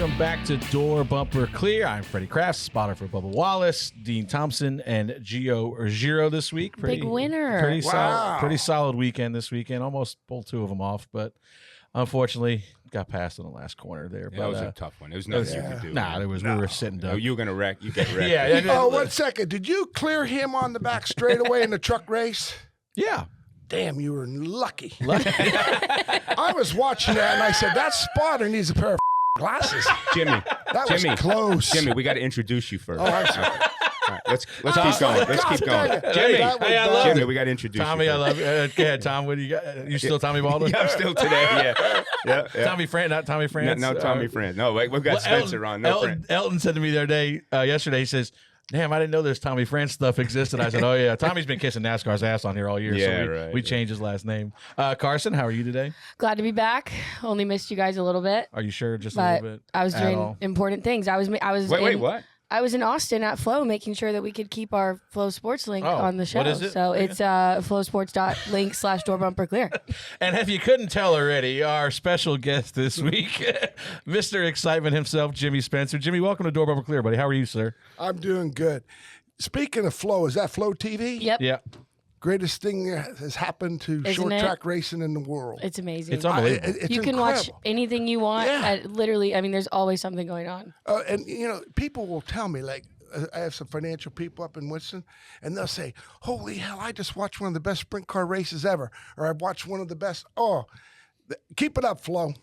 Welcome back to Door Bumper Clear. I'm Freddie Crafts, spotter for Bubba Wallace, Dean Thompson, and Gio Urgiro this week. Big winner. Pretty solid weekend this weekend. Almost pulled two of them off, but unfortunately got past in the last corner there. Yeah, that was a tough one. There was nothing you could do. We were sitting down. Oh, you were going to wreck. You get wrecked. Yeah. Oh, 1 second. Did you clear him on the back straightaway in the truck race? Yeah. Damn, you were lucky. I was watching that, and I said, that spotter needs a pair of glasses. Jimmy. That was close. Jimmy, we got to introduce you first. Oh, I'm sorry. All right, let's keep going. Let's keep going. Jimmy, we got to introduce Tommy, you. I love you. Go ahead, Tom. What do you got? You still Tommy Baldwin? Yeah, I'm still today. Yeah. Tommy France, not Tommy France. No, Tommy France. No, we've got Spencer on. No France. Elton said to me the other day, yesterday, he says, damn, I didn't know this Tommy France stuff existed. I said, oh, yeah. Tommy's been kissing NASCAR's ass on here all year. Yeah, so right. We changed his last name. Karsyn, how are you today? Glad to be back. Only missed you guys a little bit. Are you sure? Just a But little bit? I was doing important things. Wait, what? I was in Austin at Flow making sure that we could keep our Flow Sports link on the show. What is it? So it's flowsports.link/doorbumperclear. And if you couldn't tell already, our special guest this week, Mr. Excitement himself, Jimmy Spencer. Jimmy, welcome to Door Bumper Clear, buddy. How are you, sir? I'm doing good. Speaking of Flow, is that Flow TV? Yep. Yeah. Greatest thing that has happened to Isn't short it? track racing in the world. It's amazing. It's unbelievable. It's you can incredible. watch anything you want. Yeah. Literally, I mean, there's always something going on. And, people will tell me, like, I have some financial people up in Winston, and they'll say, holy hell, I just watched one of the best sprint car races ever, or I've watched one of the best. Keep it up, Flo.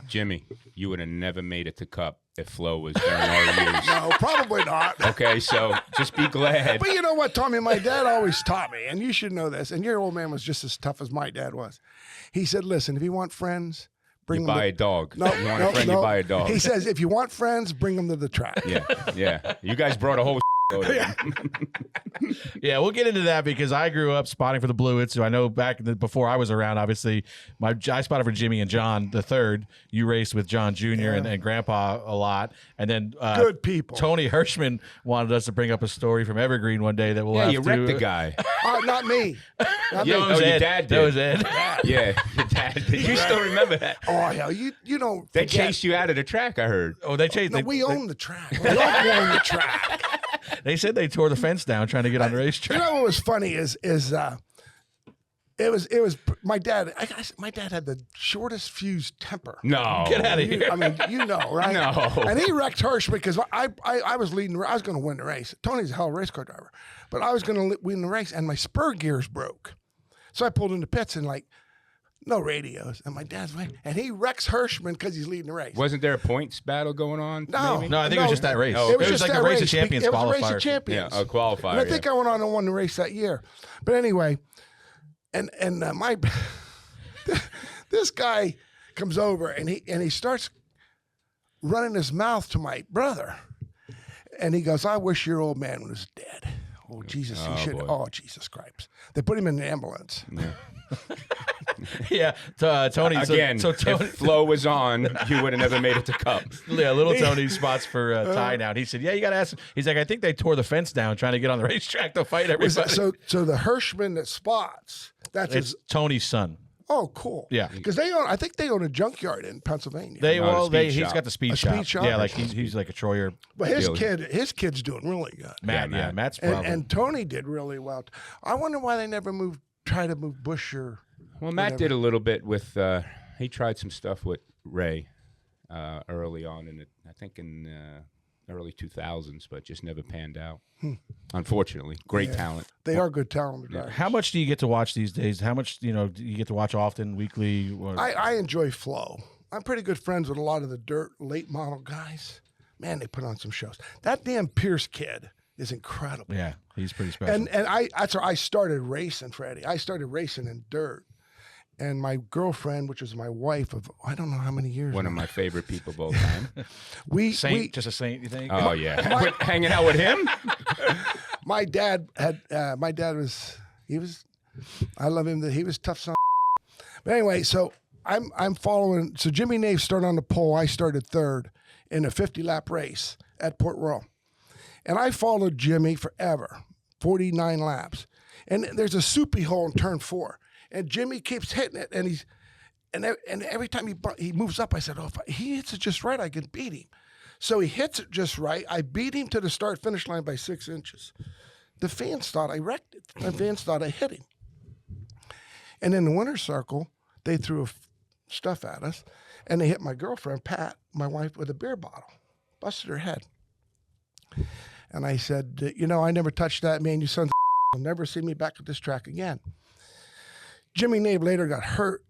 Jimmy, you would have never made it to Cup if Flo was during all years. No, probably not. Okay, so just be glad. But you know what, Tommy? My dad always taught me, and you should know this, and your old man was just as tough as my dad was. He said, listen, if you want friends, bring them buy a dog. No, you want a friend, you buy a dog. He says, if you want friends, bring them to the track. Yeah. You guys brought a whole load of them. Yeah, we'll get into that because I grew up spotting for the Bluets. So I know before I was around, obviously, I spotted for Jimmy and John the third. You raced with John Jr. And Grandpa a lot. And then good people. Tony Hirschman wanted us to bring up a story from Evergreen one day that we'll have to... you wrecked the guy. Not me. Not me. Your dad did. That was Ed. Yeah, your dad did. You still remember that? Oh, hell, you don't They forget. chased you out of the track, I heard. Oh, they chased... No, we own the track. We don't own the track. They said they tore the fence down trying to get on the racetrack. You know what was funny is it was my dad. My dad had the shortest fuse temper. No. Get out of here. I mean, right? No. And he wrecked Hirsch because I was leading. I was going to win the race. Tony's a hell of a race car driver, but I was going to win the race, and my spur gears broke. So I pulled into pits and no radios, and my dad's like, and he wrecks Hirschman because he's leading the race. Wasn't there a points battle going on? No. maybe? No, I think it was just that race. Oh, It was like a race of champions It was qualifier. a race of champions. Yeah, a qualifier. And I think I went on and won the race that year. But anyway, and my this guy comes over and he starts running his mouth to my brother, and he goes, "I wish your old man was dead." Oh Jesus, he should. Boy. Oh Jesus Christ! They put him in the ambulance. Yeah, Tony. Again, so Tony, if Flo was on, you would have never made it to Cup. Yeah, little Tony spots for tie down. He said, "Yeah, you got to ask him." He's like, "I think they tore the fence down trying to get on the racetrack to fight everybody." So the Hirschman that spots, that's it's his. Tony's son. Oh, cool. Yeah. Because I think they own a junkyard in Pennsylvania. He's got the speed shop. speed shop? Yeah, like he's like a Troyer. But his kid's doing really good. Matt's problem. And Tony did really well. I wonder why they never try to move Bush or. Well, Matt did a little bit with. He tried some stuff with Ray early on in early 2000s, but just never panned out. Unfortunately, great talent. They are good talent drivers. How much do you get to watch these days? How much do you get to watch often, weekly? Or... I enjoy Flo. I'm pretty good friends with a lot of the dirt late model guys. Man, they put on some shows. That damn Pierce kid is incredible. Yeah, he's pretty special. And that's where I started racing, Freddie. I started racing in dirt. And my girlfriend, which was my wife of I don't know how many years. One of my favorite people of all time. Just a saint, you think? Oh yeah, hanging out with him. My dad was I love him. He was tough son. But anyway, so I'm following. So Jimmy Nave started on the pole. I started third in a 50-lap race at Port Royal, and I followed Jimmy forever, 49 laps. And there's a soupy hole in turn 4. And Jimmy keeps hitting it, and every time he moves up, I said, "Oh, if he hits it just right, I can beat him." So he hits it just right. I beat him to the start-finish line by 6 inches. The fans thought I wrecked it. The fans thought I hit him. And in the winner's circle, they threw stuff at us, and they hit my girlfriend, Pat, my wife, with a beer bottle. Busted her head. And I said, I never touched that, man. You sons of will never see me back at this track again. Jimmy Nave later got hurt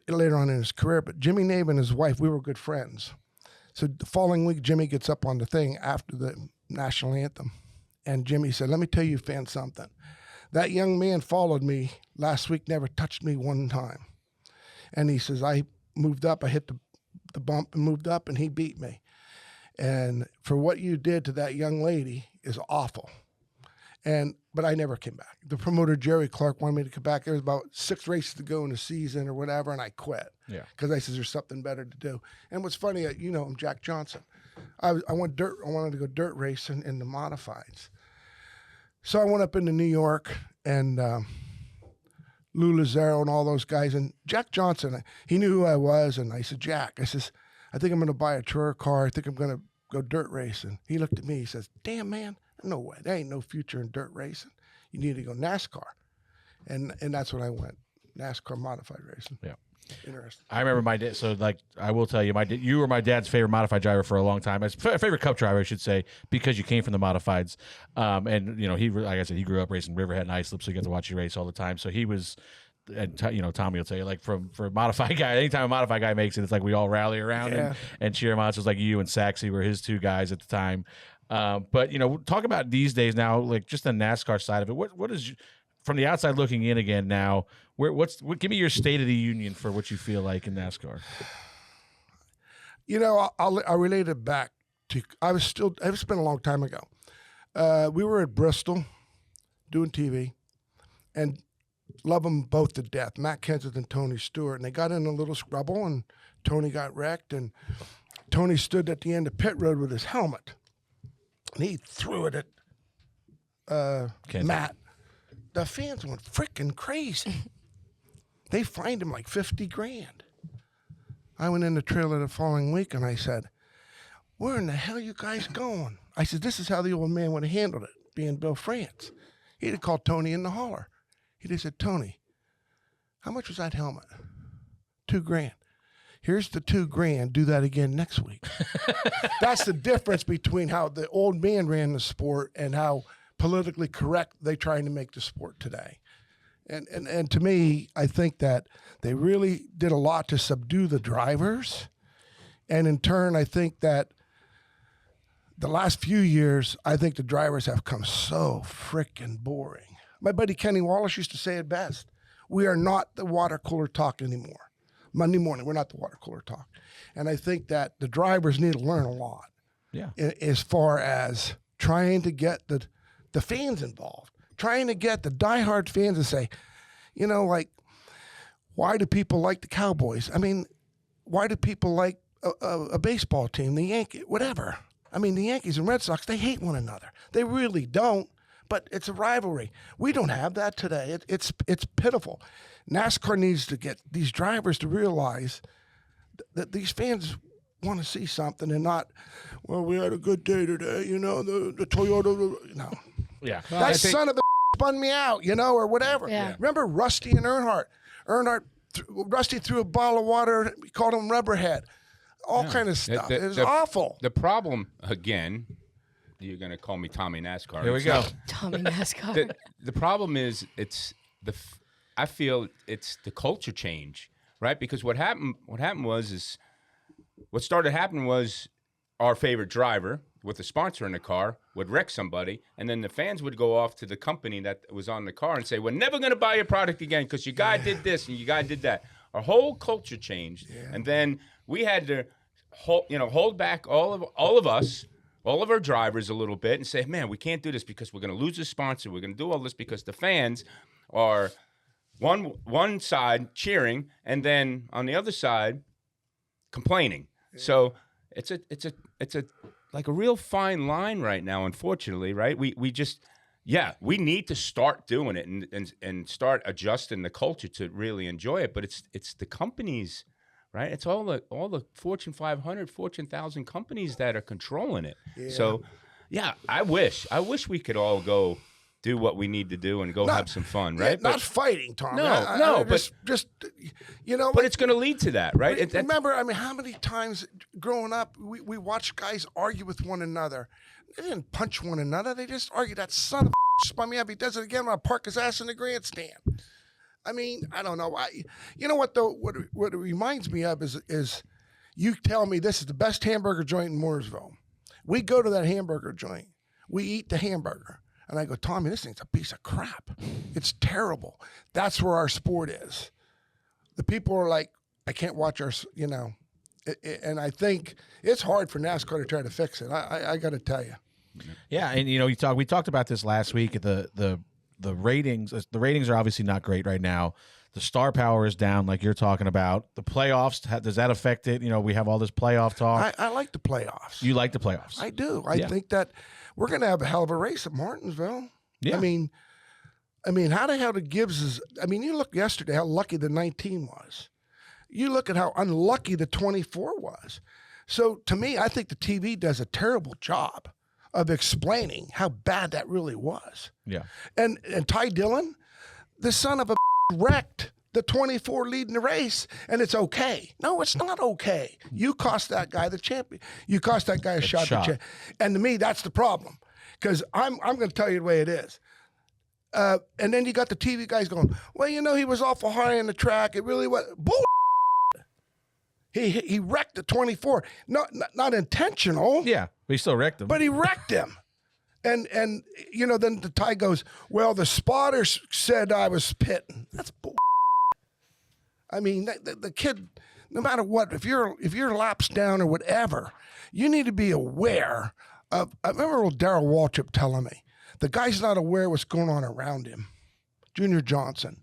later on in his career, but Jimmy Nave and his wife, we were good friends. So the following week, Jimmy gets up on the thing after the national anthem. And Jimmy said, let me tell you, fan, something. That young man followed me last week, never touched me one time. And he says, I moved up, I hit the bump and moved up, and he beat me. And for what you did to that young lady is awful. But I never came back. The promoter, Jerry Clark, wanted me to come back. There was about 6 races to go in the season or whatever, and I quit. Yeah. Because I said, there's something better to do. And what's funny, I'm Jack Johnson. I wanted to go dirt racing in the modifieds. So I went up into New York, and Lou Lazaro and all those guys. And Jack Johnson, he knew who I was. And I said, Jack, I think I'm going to buy a tour car. I think I'm going to go dirt racing. He looked at me. He says, damn, man, no way. There ain't no future in dirt racing. You need to go NASCAR. And that's what I went, NASCAR modified racing. Yeah. Interesting. I remember my dad. So, I will tell you, you were my dad's favorite modified driver for a long time. Favorite Cup driver, I should say, because you came from the modifieds. And he, like I said, he grew up racing Riverhead and Islip, so you get to watch you race all the time. So he was, and Tommy will tell you, for a modified guy, anytime a modified guy makes it, it's like we all rally around and cheer him on. So it's like you and Saxey were his 2 guys at the time. But talk about these days now, just the NASCAR side of it. What is, from the outside looking in again now, give me your state of the union for what you feel like in NASCAR. I'll relate it back to, it's been a long time ago. We were at Bristol doing TV, and love them both to death, Matt Kenseth and Tony Stewart. And they got in a little scrabble, and Tony got wrecked, and Tony stood at the end of pit road with his helmet, and he threw it at Matt. The fans went freaking crazy. They fined him like $50,000. I went in the trailer the following week, and I said, where in the hell are you guys going? I said, this is how the old man would have handled it, being Bill France. He'd have called Tony in the holler. He'd have said, Tony, how much was that helmet? $2,000. Here's the $2,000. Do that again next week. That's the difference between how the old man ran the sport and how politically correct they're trying to make the sport today. And to me, I think that they really did a lot to subdue the drivers. And in turn, I think that the last few years, I think the drivers have come so freaking boring. My buddy Kenny Wallace used to say it best. We are not the water cooler talk anymore. Monday morning, we're not the water cooler talk. And I think that the drivers need to learn a lot. Yeah. As far as trying to get the fans involved, trying to get the diehard fans to say, why do people like the Cowboys? I mean, why do people like a baseball team, the Yankees, whatever? I mean, the Yankees and Red Sox, they hate one another. They really don't, but it's a rivalry. We don't have that today. It's pitiful. NASCAR needs to get these drivers to realize that these fans want to see something and not, well, we had a good day today, the Toyota. No. Yeah. That son of a spun me out, or whatever. Yeah. Remember Rusty and Earnhardt? Rusty threw a bottle of water. We called him Rubberhead. All kind of stuff. It was awful. The problem, again, you're going to call me Tommy NASCAR. Here we go. Tommy NASCAR. The problem is I feel it's the culture change, right? Because what started happening was our favorite driver with a sponsor in the car would wreck somebody, and then the fans would go off to the company that was on the car and say, we're never going to buy your product again because your guy did this and your guy did that. Our whole culture changed, and then we had to hold back all of us, all of our drivers a little bit and say, man, we can't do this because we're going to lose the sponsor. We're going to do all this because the fans are one side cheering and then on the other side complaining. Yeah. So it's a like a real fine line right now, unfortunately, right? We just we need to start doing it and start adjusting the culture to really enjoy it. But it's the companies right? It's all the Fortune 500, Fortune 1000 companies that are controlling it. Yeah. So, yeah, I wish we could all go do what we need to do and go have some fun, right? Not fighting, Tom. But just you know. But it's going to lead to that, right? Remember, I mean, how many times growing up we watched guys argue with one another? They didn't punch one another. They just argued. That son of a spun me up. He does it again when I park his ass in the grandstand. I mean, I don't know. You know what though? What it reminds me of is you tell me this is the best hamburger joint in Mooresville. We go to that hamburger joint. We eat the hamburger. And I go, Tommy, this thing's a piece of crap. It's terrible. That's where our sport is. The people are like, I can't watch our, you know. And I think it's hard for NASCAR to try to fix it. I got to tell you. Yeah, and you know, we talked about this last week. The ratings. The ratings are obviously not great right now. The star power is down, like you're talking about. The playoffs, does that affect it? You know, we have all this playoff talk. I like the playoffs. You like the playoffs? I do. I think that we're going to have a hell of a race at Martinsville. Yeah. I mean, how the hell did Gibbs you look yesterday how lucky the 19 was. You look at how unlucky the 24 was. So to me, I think the TV does a terrible job of explaining how bad that really was. Yeah. And Ty Dillon, the son of a wrecked the 24 leading the race, and it's okay. No, it's not okay. You cost that guy the champion. You cost that guy a shot. And to me, that's the problem. Because I'm going to tell you the way it is. And then you got the TV guys going, well, you know, he was awful high on the track. It really was bull. He wrecked the 24. Not intentional. Yeah, but he still wrecked him. But he wrecked him. And you know, then the tie goes, well, the spotters said I was pitting. That's bull. I mean, the kid, no matter what, if your lap's down or whatever, you need to be aware of. I remember old Darrell Waltrip telling me, the guy's not aware of what's going on around him. Junior Johnson.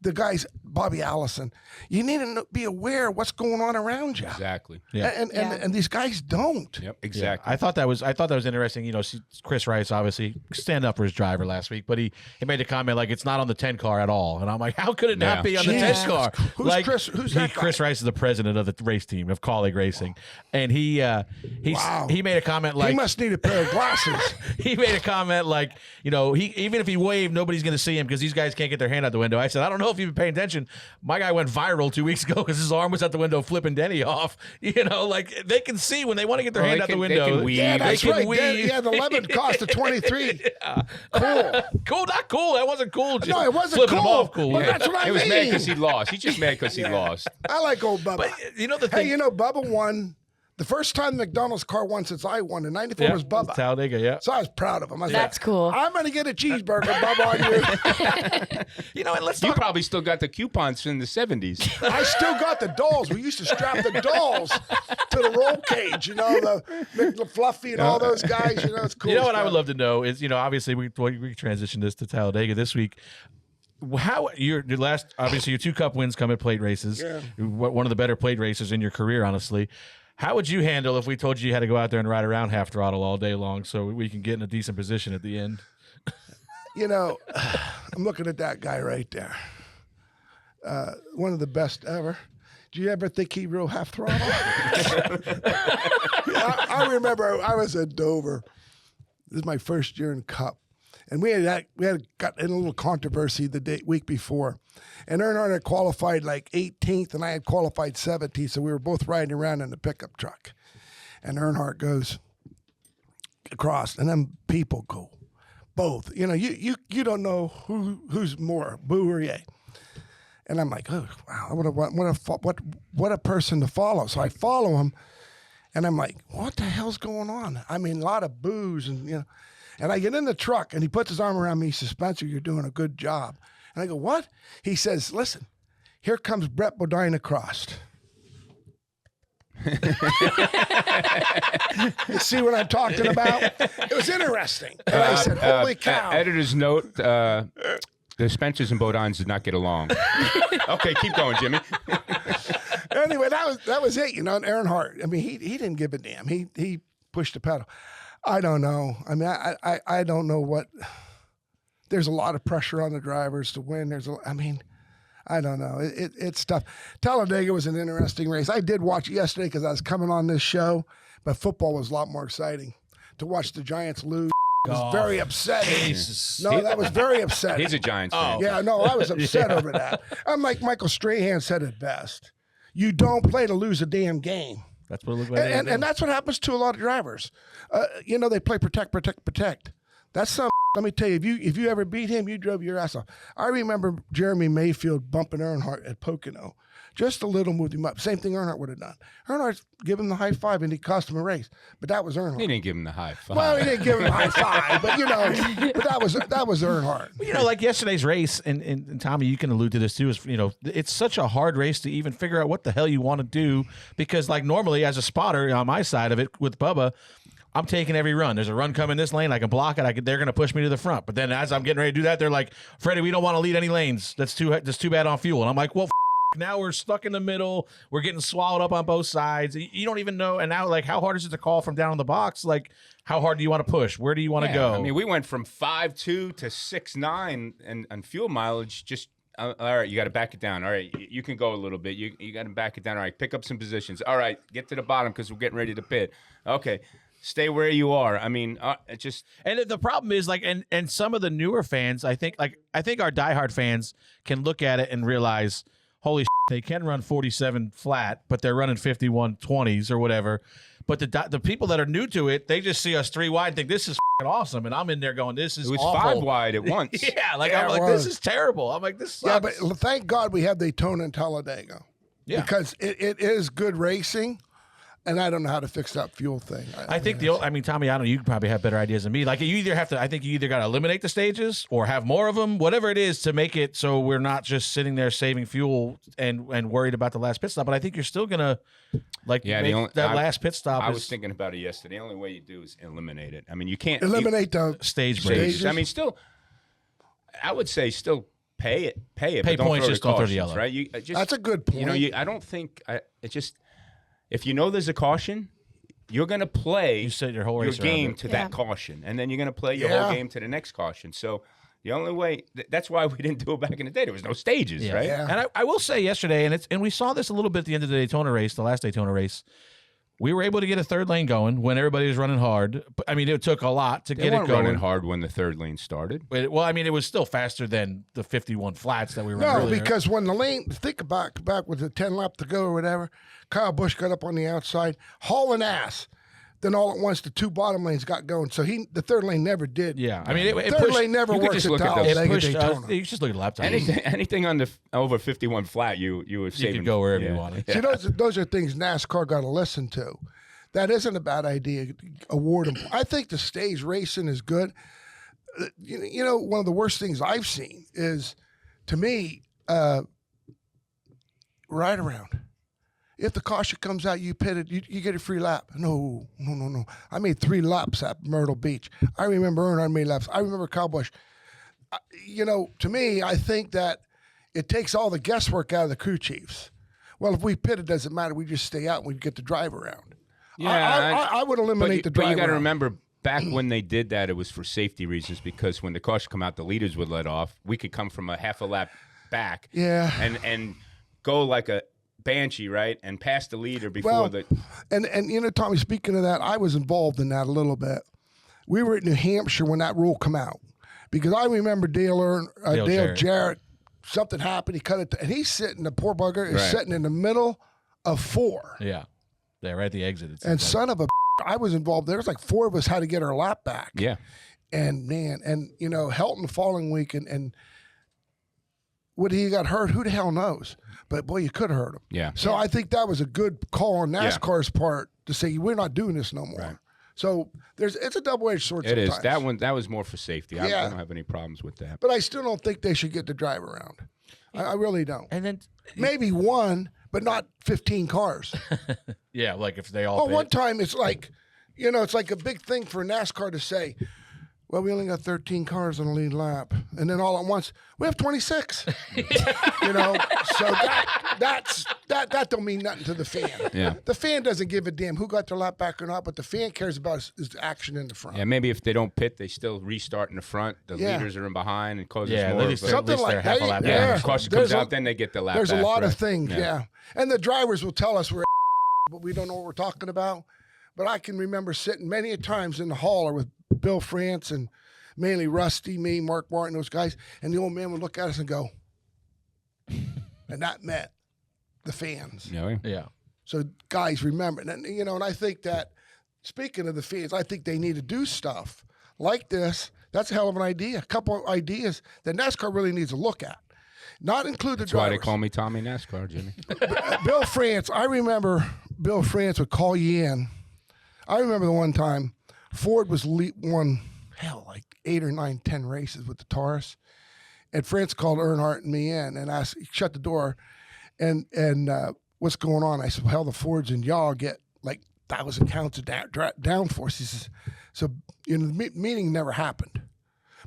The guys, Bobby Allison, you need to be aware of what's going on around you. Exactly. Yeah. And these guys don't. Yep. Exactly. Yeah. I thought that was interesting. You know, Chris Rice obviously stand up for his driver last week, but he made a comment like it's not on the 10 car at all, and I'm like, how could it not be on the 10 car? Who's like, Chris? Who's that guy? Chris Rice is the president of the race team of Colleague Racing, and he made a comment like he must need a pair of glasses. He made a comment like, you know, even if he waved, nobody's going to see him because these guys can't get their hand out the window. I said, I don't know if you've been paying attention. My guy went viral 2 weeks ago because his arm was out the window flipping Denny off. You know, like they can see when they want to get their hand out the window. They can weave. Yeah, that's right. Weave. Yeah, the lemon cost a 23. Yeah. Cool. Not cool. That wasn't cool. No, it wasn't flipping cool. Him off cool. Well, that's what I mean. It was mad because he lost. He's just mad because he lost. I like old Bubba. But you know the thing. Hey, you know, Bubba won. The first time the McDonald's car won since I won in '94 was Bubba. Talladega, yeah. So I was proud of him. I was That's cool. I'm going to get a cheeseburger, Bubba, on you. You know, and let's You talk. probably still got the coupons from the 70s. I still got the dolls. We used to strap the dolls to the roll cage, you know, the Fluffy and all those guys. You know, it's cool. You know what stuff. I would love to know is, you know, obviously we transitioned this to Talladega this week. How your last, obviously your 2 Cup wins come at plate races. Yeah. One of the better plate races in your career, honestly. How would you handle if we told you had to go out there and ride around half throttle all day long so we can get in a decent position at the end? You know, I'm looking at that guy right there. One of the best ever. Do you ever think he rode half throttle? I remember I was at Dover. This is my first year in Cup. And we had got in a little controversy the week before. And Earnhardt had qualified like 18th, and I had qualified 17th, so we were both riding around in the pickup truck. And Earnhardt goes across, and then people go, both. You know, you don't know who's more, Boo or Yay. And I'm like, oh, wow, what a person to follow. So I follow him, and I'm like, what the hell's going on? I mean, a lot of boos, and you know. And I get in the truck, and he puts his arm around me. He says, Spencer, you're doing a good job. And I go, what? He says, listen, here comes Brett Bodine across. You see what I'm talking about? It was interesting. And I said, holy cow. Editor's note, the Spencers and Bodines did not get along. Okay, keep going, Jimmy. Anyway, that was it, you know, and Earnhardt. I mean, he didn't give a damn. He pushed the pedal. I don't know. I mean, I don't know what. There's a lot of pressure on the drivers to win. I don't know. It's tough. Talladega was an interesting race. I did watch it yesterday because I was coming on this show, but football was a lot more exciting. To watch the Giants lose was very upsetting. Jesus. No, that was very upsetting. He's a Giants fan. Yeah, no, I was upset over that. I'm like Michael Strahan said it best. You don't play to lose a damn game. That's what it looked like. And that's what happens to a lot of drivers. They play protect. That's some. Let me tell you, if you ever beat him, you drove your ass off. I remember Jeremy Mayfield bumping Earnhardt at Pocono. Just a little moved him up. Same thing Earnhardt would have done. Earnhardt gave him the high five and he cost him a race. But that was Earnhardt. He didn't give him the high five. Well, he didn't give him the high five, but that was Earnhardt. Like yesterday's race, and Tommy, you can allude to this too, is it's such a hard race to even figure out what the hell you want to do, because like normally as a spotter on my side of it with Bubba, I'm taking every run. There's a run coming this lane. I can block it. They're going to push me to the front. But then as I'm getting ready to do that, they're like, Freddie, we don't want to lead any lanes. That's too bad on fuel. And I'm like, well, now we're stuck in the middle. We're getting swallowed up on both sides. You don't even know. And now, like, how hard is it to call from down in the box? Like, how hard do you want to push? Where do you want to go? I mean, we went from 5.2 to 6.9 and fuel mileage. Just all right, you got to back it down. All right, you can go a little bit. You got to back it down. All right, pick up some positions. All right, get to the bottom because we're getting ready to pit. Okay. Stay where you are. I mean, it just. And the problem is, like, and some of the newer fans, I think our diehard fans can look at it and realize, holy shit, they can run 47 flat, but they're running 51 20s or whatever. But the people that are new to it, they just see us 3 wide and think this is awesome, and I'm in there going, this is awful. It was awful. 5 wide at once. I'm like, this is terrible. I'm like, this sucks. Yeah, but thank God we have Daytona and Talladega. Yeah. Because it is good racing. And I don't know how to fix that fuel thing. I think Tommy, I don't know, you probably have better ideas than me. Like, you either got to eliminate the stages or have more of them, whatever it is, to make it so we're not just sitting there saving fuel and worried about the last pit stop. But I think you're still going to, like, last pit stop. I was thinking about it yesterday. The only way you do is eliminate it. I mean, you can't. Eliminate the stage breaks. I mean, still, I would say still pay it. Pay but points, just don't throw the cautions, yellow. right? That's a good point. I don't think, if you know there's a caution, you're going to play you set your whole race game to that caution, and then you're going to play your whole game to the next caution. So the only way that's why we didn't do it back in the day. There was no stages, right? Yeah. And I will say yesterday, and we saw this a little bit at the end of the Daytona race, the last Daytona race. We were able to get a third lane going when everybody was running hard. But, I mean, it took a lot to get it going. Running hard when the third lane started. But, well, I mean, it was still faster than the 51 flats that we were running earlier. Because when the lane, think back with the 10 lap to go or whatever, Kyle Busch got up on the outside, hauling ass. Then all at once, the 2 bottom lanes got going. So the third lane never did. Yeah, I mean, it third lane never works at Talladega. You just look at lap time. Anything on the over 51 flat, you were saving. You could go wherever you wanted. See, those are things NASCAR got to listen to. That isn't a bad idea. Award them. I think the stage racing is good. One of the worst things I've seen is, to me, ride around. If the caution comes out, you pitted, you get a free lap. No. I made 3 laps at Myrtle Beach. I remember Earnhardt made laps. I remember Kyle Busch. To me, I think that it takes all the guesswork out of the crew chiefs. Well, if we pit, it doesn't matter. We just stay out and we get the drive around. Yeah, I would eliminate the drive. But you got to remember, back when they did that, it was for safety reasons, because when the caution come out, the leaders would let off. We could come from a half a lap back, and go like a banshee, right, and pass the leader before And Tommy, speaking of that, I was involved in that a little bit. We were at New Hampshire when that rule come out, because I remember Dale Jarrett. Something happened. He cut it, and he's sitting. The poor bugger is sitting in the middle of 4. Yeah. Yeah, right at the exit. And son of a, I was involved. There was like 4 of us had to get our lap back. Yeah. And man, Helton the following week, and would he got hurt? Who the hell knows? But boy, you could have hurt him. Yeah. So I think that was a good call on NASCAR's part to say we're not doing this no more. Right. So it's a double-edged sword. It sometimes. is. That was more for safety. I don't have any problems with that. But I still don't think they should get to drive around. I really don't. And then maybe 1, but not 15 cars. Yeah, like if they all. One time it's like, it's like a big thing for NASCAR to say, Well, we only got 13 cars on the lead lap, and then all at once we have 26. You know, so that don't mean nothing to the fan. Yeah. The fan doesn't give a damn who got their lap back or not, but the fan cares about is the action in the front. Yeah, maybe if they don't pit, they still restart in the front. The leaders are in behind and causes more of a... Something like half a lap that. down. Yeah, of course, it comes out, then they get the lap There's back, a lot right? of things, yeah. And the drivers will tell us we're but we don't know what we're talking about. But I can remember sitting many a times in the hauler with Bill France and mainly Rusty, me, Mark Martin, those guys, and the old man would look at us and go, and that meant the fans. Yeah. So guys, remember, and you know, and I think that speaking of the fans, I think they need to do stuff like this. That's a hell of an idea. A couple of ideas that NASCAR really needs to look at. Not include the drivers. That's why they call me Tommy NASCAR, Jimmy. Bill France, I remember Bill France would call you in. I remember the one time Ford was won, like 8 or 9, 10 races with the Taurus. And France called Earnhardt and me in and asked, shut the door, and what's going on? I said, well, the Fords and y'all get like 1,000 counts of downforce. He says, so you know, the meeting never happened.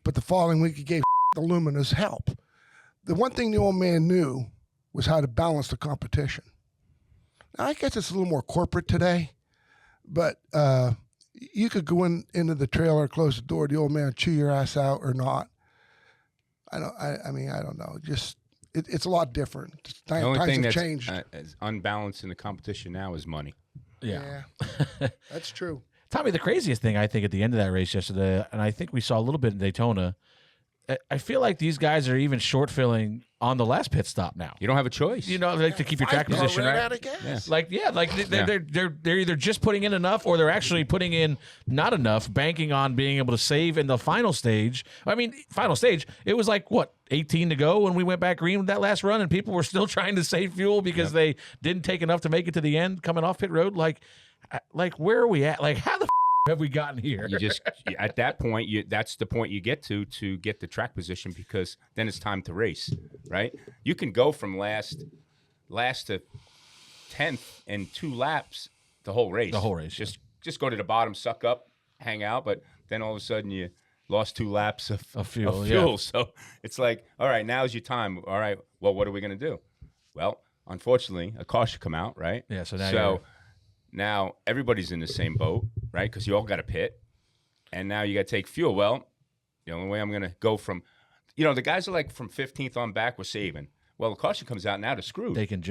But the following week, he gave the Luminous help. The one thing the old man knew was how to balance the competition. Now, I guess it's a little more corporate today, but you could go into the trailer, close the door, the old man chew your ass out or not. I don't know. Just it's a lot different. The only thing that's changed. Is unbalanced in the competition now is money. Yeah. That's true. Tommy, the craziest thing I think at the end of that race yesterday, and I think we saw a little bit in Daytona, I feel like these guys are even short filling on the last pit stop now. You don't have a choice. You know, like to keep your track position right. Out of gas. They're either just putting in enough or they're actually putting in not enough, banking on being able to save in the final stage. I mean, final stage, it was like what, 18 to go when we went back green with that last run, and people were still trying to save fuel because they didn't take enough to make it to the end coming off pit road. Like where are we at? Like how the have we gotten here? You just at that point, that's the point you get to get the track position, because then it's time to race, right? You can go from last to 10th in 2 laps the whole race. The whole race. Just go to the bottom, suck up, hang out, but then all of a sudden you lost 2 laps of fuel. Yeah. So it's like, all right, now's your time. All right, well, what are we going to do? Well, unfortunately, a car should come out, right? Yeah. So now everybody's in the same boat, right? Because you all got to pit, and now you got to take fuel. Well, the only way I'm going to go from, the guys are like from 15th on back, we're saving. Well, the caution comes out, now they're screwed. They can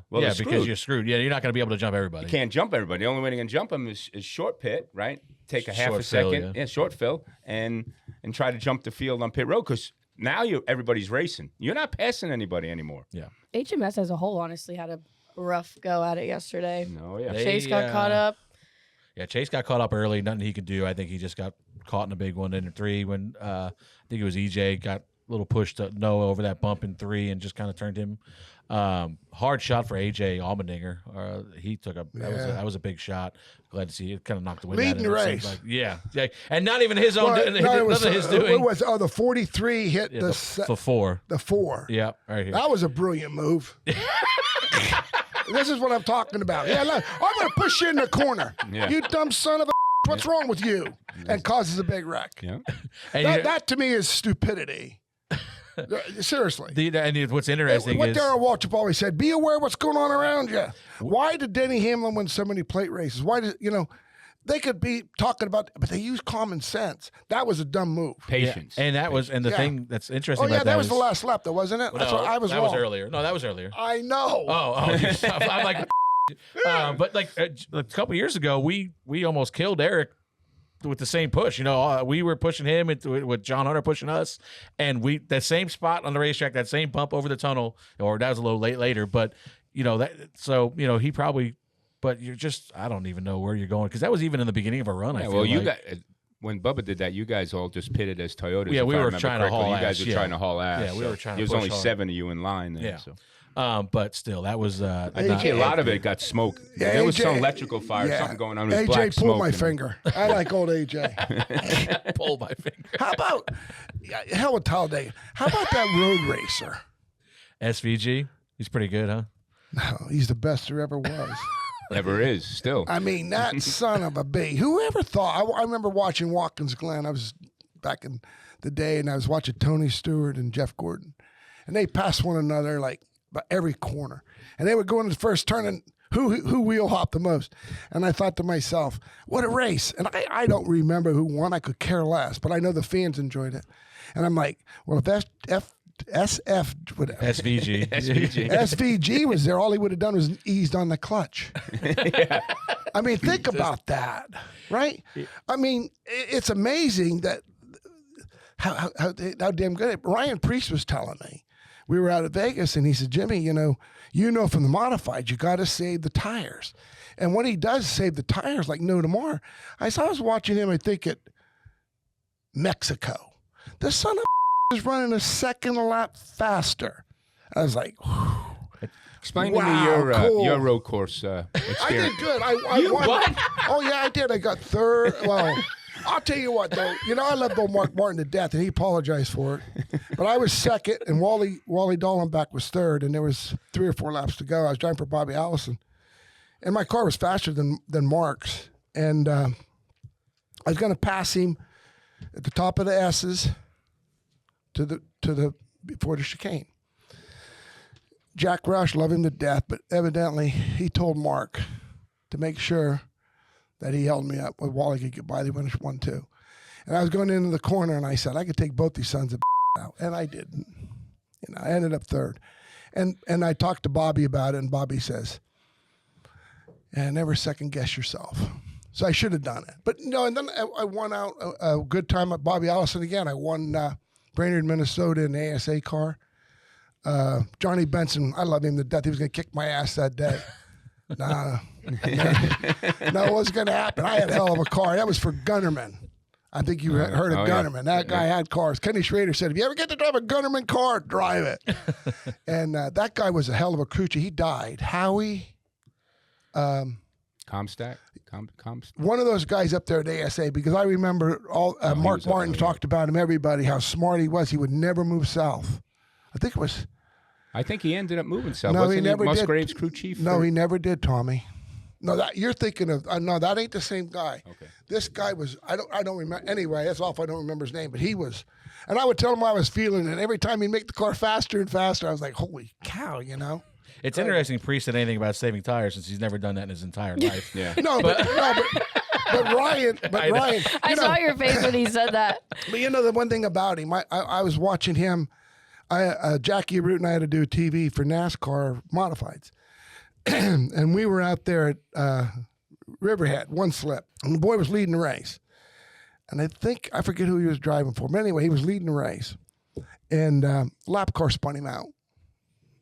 Well, because you're screwed. Yeah, you're not going to be able to jump everybody. You can't jump everybody. The only way you can jump them is short pit, right? Take a half Short a fill, second, short fill, and try to jump the field on pit road, because now everybody's racing. You're not passing anybody anymore. Yeah. HMS as a whole honestly had a rough go at it yesterday. No, yeah. Chase got caught up. Yeah, Chase got caught up early. Nothing he could do. I think he just got caught in a big one in 3 when I think it was EJ got a little push to Noah over that bump in 3 and just kind of turned him. Hard shot for AJ Allmendinger. He took that was a big shot. Glad to see it. Kind of knocked the wind out of Leading the race. Like, yeah, and not even his own. None of his doing. It was the 43 hit the 4. The 4. Yeah, right here. That was a brilliant move. This is what I'm talking about. Yeah, look, I'm going to push you in the corner. Yeah. You dumb son of a what's wrong with you? And causes a big wreck. Yeah. And that to me is stupidity. Seriously. And what's interesting what is Darrell Waltrip always said, be aware of what's going on around you. Why did Denny Hamlin win so many plate races? Why did, they could be talking about, but they use common sense. That was a dumb move. Patience. And that was, and the thing that's interesting Oh, yeah, about that was the last lap, though, wasn't it? Well, That's no, what I was that wrong. was earlier. No, that was earlier. I know. I'm like, but like a couple years ago, we almost killed Eric with the same push. We were pushing him with John Hunter pushing us, and that same spot on the racetrack, that same bump over the tunnel, or that was a little later, but he probably. But you're just, I don't even know where you're going, because that was even in the beginning of a run. Yeah, well, when Bubba did that, you guys all just pitted as Toyotas. Yeah, we were trying to haul ass. You guys were trying to haul ass. Yeah, we were trying to There was push only hard. 7 of you in line there. Yeah. So. But still, that was. I think a lot of it got smoke. Yeah, there was AJ some electrical fire, something going on. There was black AJ pulled smoke my and- finger. I like old AJ. Pull my finger. How about, hell with Talladega. How about that road racer? SVG, he's pretty good, huh? No, he's the best there ever was. Never is, still. I mean, that son of a bee. Whoever thought? I remember watching Watkins Glen. I was back in the day, and I was watching Tony Stewart and Jeff Gordon, and they passed one another like by every corner, and they would go into the first turn and who wheel hopped the most. And I thought to myself, what a race. And I don't remember who won. I could care less, but I know the fans enjoyed it. And I'm like, well, if SVG was there, all he would have done was eased on the clutch. Yeah. I mean, think about that, right? I mean, it's amazing that how damn good. Ryan Priest was telling me. We were out at Vegas, and he said, Jimmy, you know from the modified, you got to save the tires. And when he does save the tires like no tomorrow, I was watching him, I think, at Mexico. The son of is running a second lap faster. I was like, whew. Explain to me your road course experience. I did good. I won. What? Oh, yeah, I did. I got third. Well, I'll tell you what, though. You know, I love Bill Mark Martin to death, and he apologized for it. But I was second, and Wally Dallenbach was third, and there was 3 or 4 laps to go. I was driving for Bobby Allison, and my car was faster than Mark's. And I was going to pass him at the top of the S's before the chicane. Jack Rush, love him to death, but evidently he told Mark to make sure that he held me up with Wally could get by. They finished 1-2. And I was going into the corner, and I said, I could take both these sons of out. And I didn't. You know, I ended up third. And I talked to Bobby about it, and Bobby says, and never second guess yourself. So I should have done it. But no, and then I won out a good time at Bobby Allison again. I won Brainerd, Minnesota in the ASA car. Johnny Benson, I love him to death. He was going to kick my ass that day. No, it wasn't going to happen. I had a hell of a car. That was for Gunnerman. I think you heard of Gunnerman. Yeah. That guy had cars. Kenny Schrader said, if you ever get to drive a Gunnerman car, drive it. And that guy was a hell of a crew chief. He died. Howie. Comstack? One of those guys up there at ASA, because I remember Mark Martin talked about him, everybody, how smart he was. He would never move south. I think he ended up moving south. No, Wasn't he never Musgrave's did. crew chief? No, he never did, Tommy. No, that you're thinking of. No, that ain't the same guy. Okay. This guy was. I don't remember. Anyway, that's off. I don't remember his name, but he was. And I would tell him how I was feeling, and every time he'd make the car faster and faster, I was like, "Holy cow!" You know. It's interesting. Priest said anything about saving tires since he's never done that in his entire life. Yeah. But Ryan. I saw your face when he said that. But you know the one thing about him, I was watching him. Jackie Root and I had to do TV for NASCAR modifieds. And we were out there at Riverhead, one slip. And the boy was leading the race. And I forget who he was driving for. But anyway, he was leading the race. And lap car spun him out.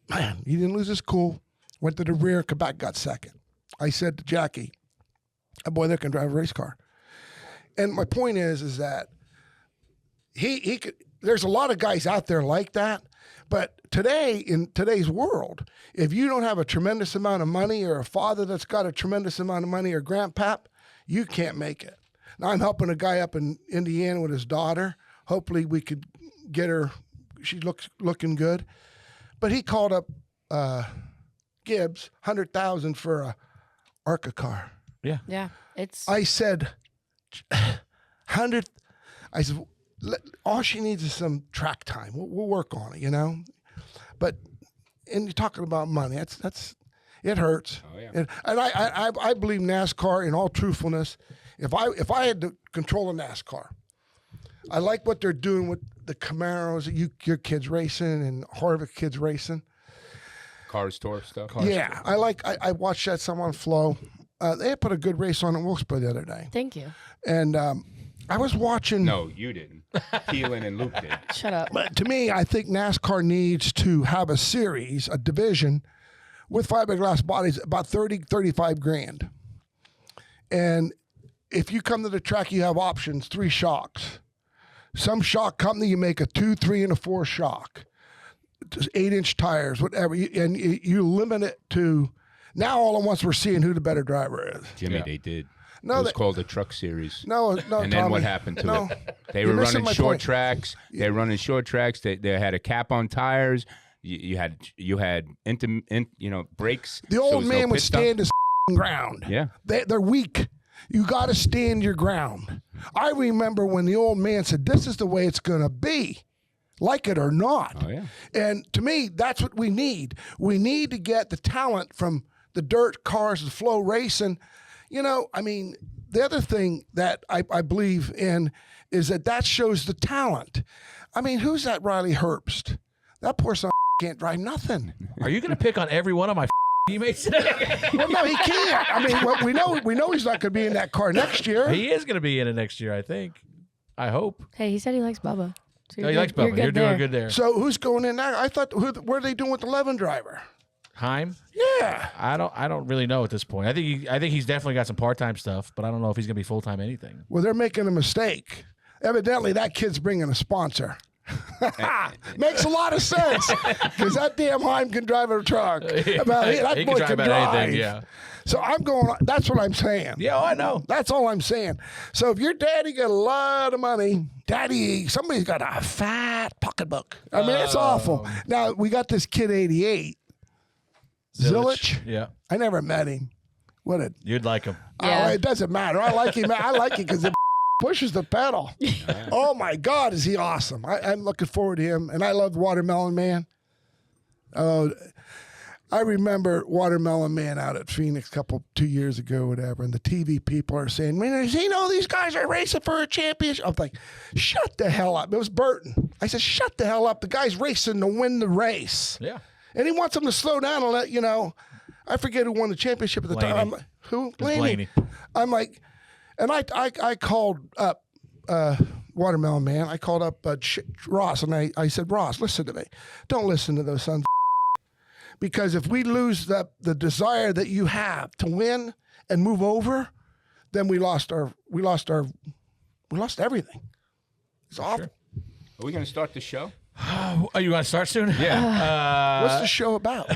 Man, he didn't lose his cool. Went to the rear, come back, got second. I said to Jackie, that boy there can drive a race car. And my point is that he could. There's a lot of guys out there like that, but today, in today's world, if you don't have a tremendous amount of money or a father that's got a tremendous amount of money or grandpap, you can't make it. Now, I'm helping a guy up in Indiana with his daughter. Hopefully we could get her. She looking good. But he called up Gibbs, $100,000 for a ARCA car. Yeah. Yeah. I said, 100. I said, all she needs is some track time. We'll work on it, you know. But and you're talking about money. That's it hurts. Oh, yeah. And I believe NASCAR, in all truthfulness, if I had to control a NASCAR, I like what they're doing with the Camaros, your kids racing and Harvick kids racing. Cars Tour stuff. Yeah, I watched that some on Flow. They had put a good race on at Wilkesboro the other day. Thank you. And I was watching. No, you didn't. Keelan and Luke did. Shut up. But to me, I think NASCAR needs to have a series, a division, with fiberglass bodies, about 35 grand. And if you come to the track, you have options, 3 shocks. Some shock company, you make a 2, 3, and a 4 shock. 8-inch tires, whatever. And you limit it to, now all at once we're seeing who the better driver is. Jimmy, they did. No, it was called the Truck Series. No. And then Tommy, what happened to it? They You're were missing running my short point. tracks. They were running short tracks. They had a cap on tires. You had brakes. The so old there was man no would pit stop. stand his ground. Yeah. They're weak. You got to stand your ground. I remember when the old man said, this is the way it's going to be, like it or not. Oh, yeah. And to me, that's what we need. We need to get the talent from the dirt cars, the flow racing. You know, I mean, the other thing that I believe in is that shows the talent. I mean, who's that Riley Herbst? That poor son can't drive nothing. Are you going to pick on every one of my teammates today? Well, no, he can't. I mean, well, we know he's not going to be in that car next year. He is going to be in it next year, I think. I hope. Hey, he said he likes Bubba. So No, he likes Bubba. You're doing good there. So who's going in now? I thought, what are they doing with the 11 driver? Heim? Yeah. I don't really know at this point. I think he's definitely got some part-time stuff, but I don't know if he's going to be full-time anything. Well, they're making a mistake. Evidently, that kid's bringing a sponsor. Makes a lot of sense because that damn Heim can drive a truck. That He boy can drive about anything, yeah. So I'm going. That's what I'm saying. Yeah, I know. That's all I'm saying. So if your daddy got a lot of money, somebody's got a fat pocketbook. I mean, it's awful. Now we got this kid 88, Zilich. Yeah. I never met him. You'd like him. Yeah. Oh, it doesn't matter. I like him. I like him because it pushes the pedal. Oh my God, is he awesome! I'm looking forward to him, and I love Watermelon Man. Oh, I remember Watermelon Man out at Phoenix 2 years ago, whatever, and the TV people are saying, "Man, you know these guys are racing for a championship." I'm like, "Shut the hell up!" It was Burton. I said, "Shut the hell up! The guy's racing to win the race." Yeah. And he wants them to slow down and let you know. I forget who won the championship at the time. I'm like, who? Blaney. I'm like, and I called up Watermelon Man. I called up Ross, and I said, Ross, listen to me. Don't listen to those sons of because if we lose the desire that you have to win and move over, then we lost everything. It's awful. Sure. Are we going to start the show? Oh, you want to start soon? Yeah. What's the show about?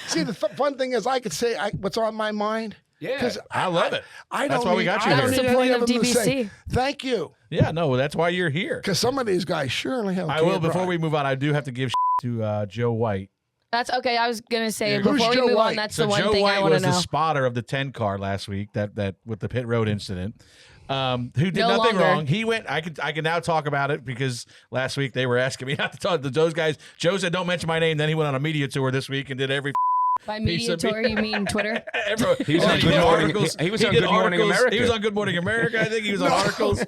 See, the fun thing is I could say what's on my mind. Yeah. Because I love it. That's why we got you I here. don't That's need the point any of them to say, DBC. thank you. Yeah, no, that's why you're here. Because some of these guys surely hell I can't will, before drive. we move on, I do have to give to Joe White. That's okay. I was gonna say Yeah. before Who's we Joe move White? on, that's So the one Joe thing White I want to was know. the spotter of the 10 car last week that with the pit road incident. Who did No nothing longer. wrong. He went. I can now talk about it because last week they were asking me not to talk to those guys. Joe said, "Don't mention my name." Then he went on a media tour this week and did every. By piece media of tour, you mean Twitter? He was on Good Morning. He was on did Good Morning articles. America. He was on Good Morning America. I think he was on articles.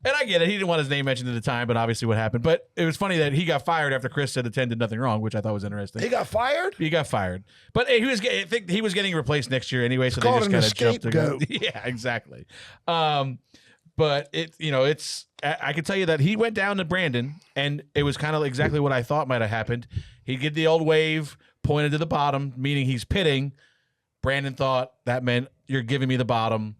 And I get it. He didn't want his name mentioned at the time, but obviously what happened. But it was funny that he got fired after Chris said the 10 did nothing wrong, which I thought was interesting. He got fired? He got fired, but I think he was getting replaced next year anyway. So they called just an kind of jumped. scapegoat. Yeah, exactly. But it's. I can tell you that he went down to Brandon, and it was kind of exactly what I thought might have happened. He did the old wave, pointed to the bottom, meaning he's pitting. Brandon thought that meant you're giving me the bottom.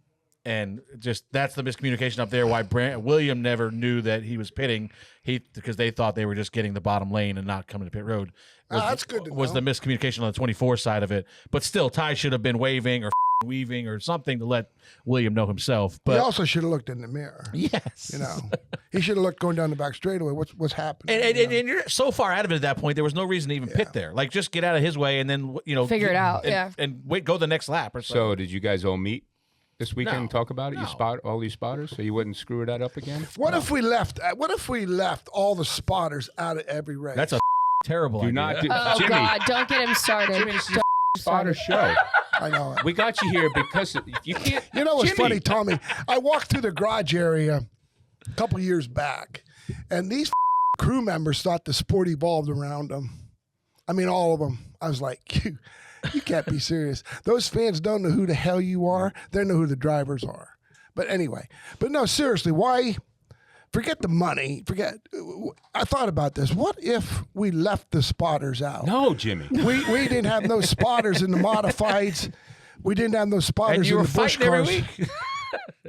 And just that's the miscommunication up there. Why William never knew that he was pitting, because they thought they were just getting the bottom lane and not coming to pit road. That's good to Was know. the miscommunication on the 24 side of it? But still, Ty should have been waving or weaving or something to let William know himself. He But also should have looked in the mirror. yes, You know, he should have looked going down the back straightaway. What's happening? and you're so far out of it at that point. There was no reason to even pit there. Like just get out of his way and then Figure it out, and, yeah. and wait, go the next lap or something. So did you guys all meet this weekend and talk about it? No. You spot all these spotters, so you wouldn't screw that up again? What if we left all the spotters out of every race? That's a terrible Do idea. not do Oh Jimmy. God! Don't get him started. Jimmy, this is Don't a spotter show. I know. We got you here because you can't. You know what's Jimmy, funny, Tommy? I walked through the garage area a couple years back, and these crew members thought the sport evolved around them. I mean, all of them. I was like, you can't be serious. Those fans don't know who the hell you are. They know who the drivers are. But anyway, no, seriously, why? Forget the money. I thought about this. What if we left the spotters out? No, Jimmy. We didn't have no spotters in the modifieds. We didn't have no spotters And you in were the bush fighting every cars. week.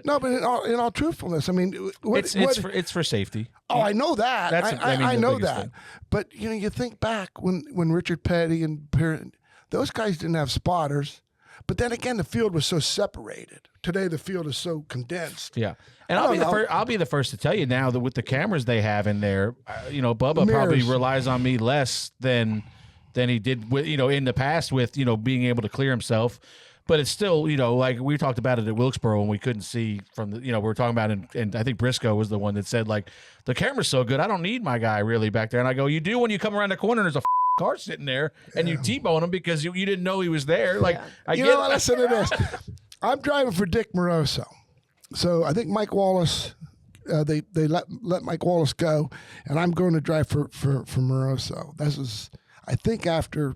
No, but in all truthfulness, I mean, It's for safety. Oh, I know that. I the know biggest that. thing. But you think back when Richard Petty and those guys didn't have spotters. But then again, the field was so separated. Today, the field is so condensed. Yeah, and I don't know. I'll be the first to tell you now that with the cameras they have in there, Bubba probably Mirrors. relies on me less than he did with in the past with being able to clear himself. but it's still, like we talked about it at Wilkesboro when we couldn't see from the, we were talking about it, and I think Briscoe was the one that said, like, the camera's so good, I don't need my guy really back there. And I go, you do when you come around the corner and there's a car sitting there and you T-bone him because you didn't know he was there. Like, listen to this. I'm driving for Dick Moroso. So I think Mike Wallace, they let Mike Wallace go, and I'm going to drive for Moroso. This is, I think, after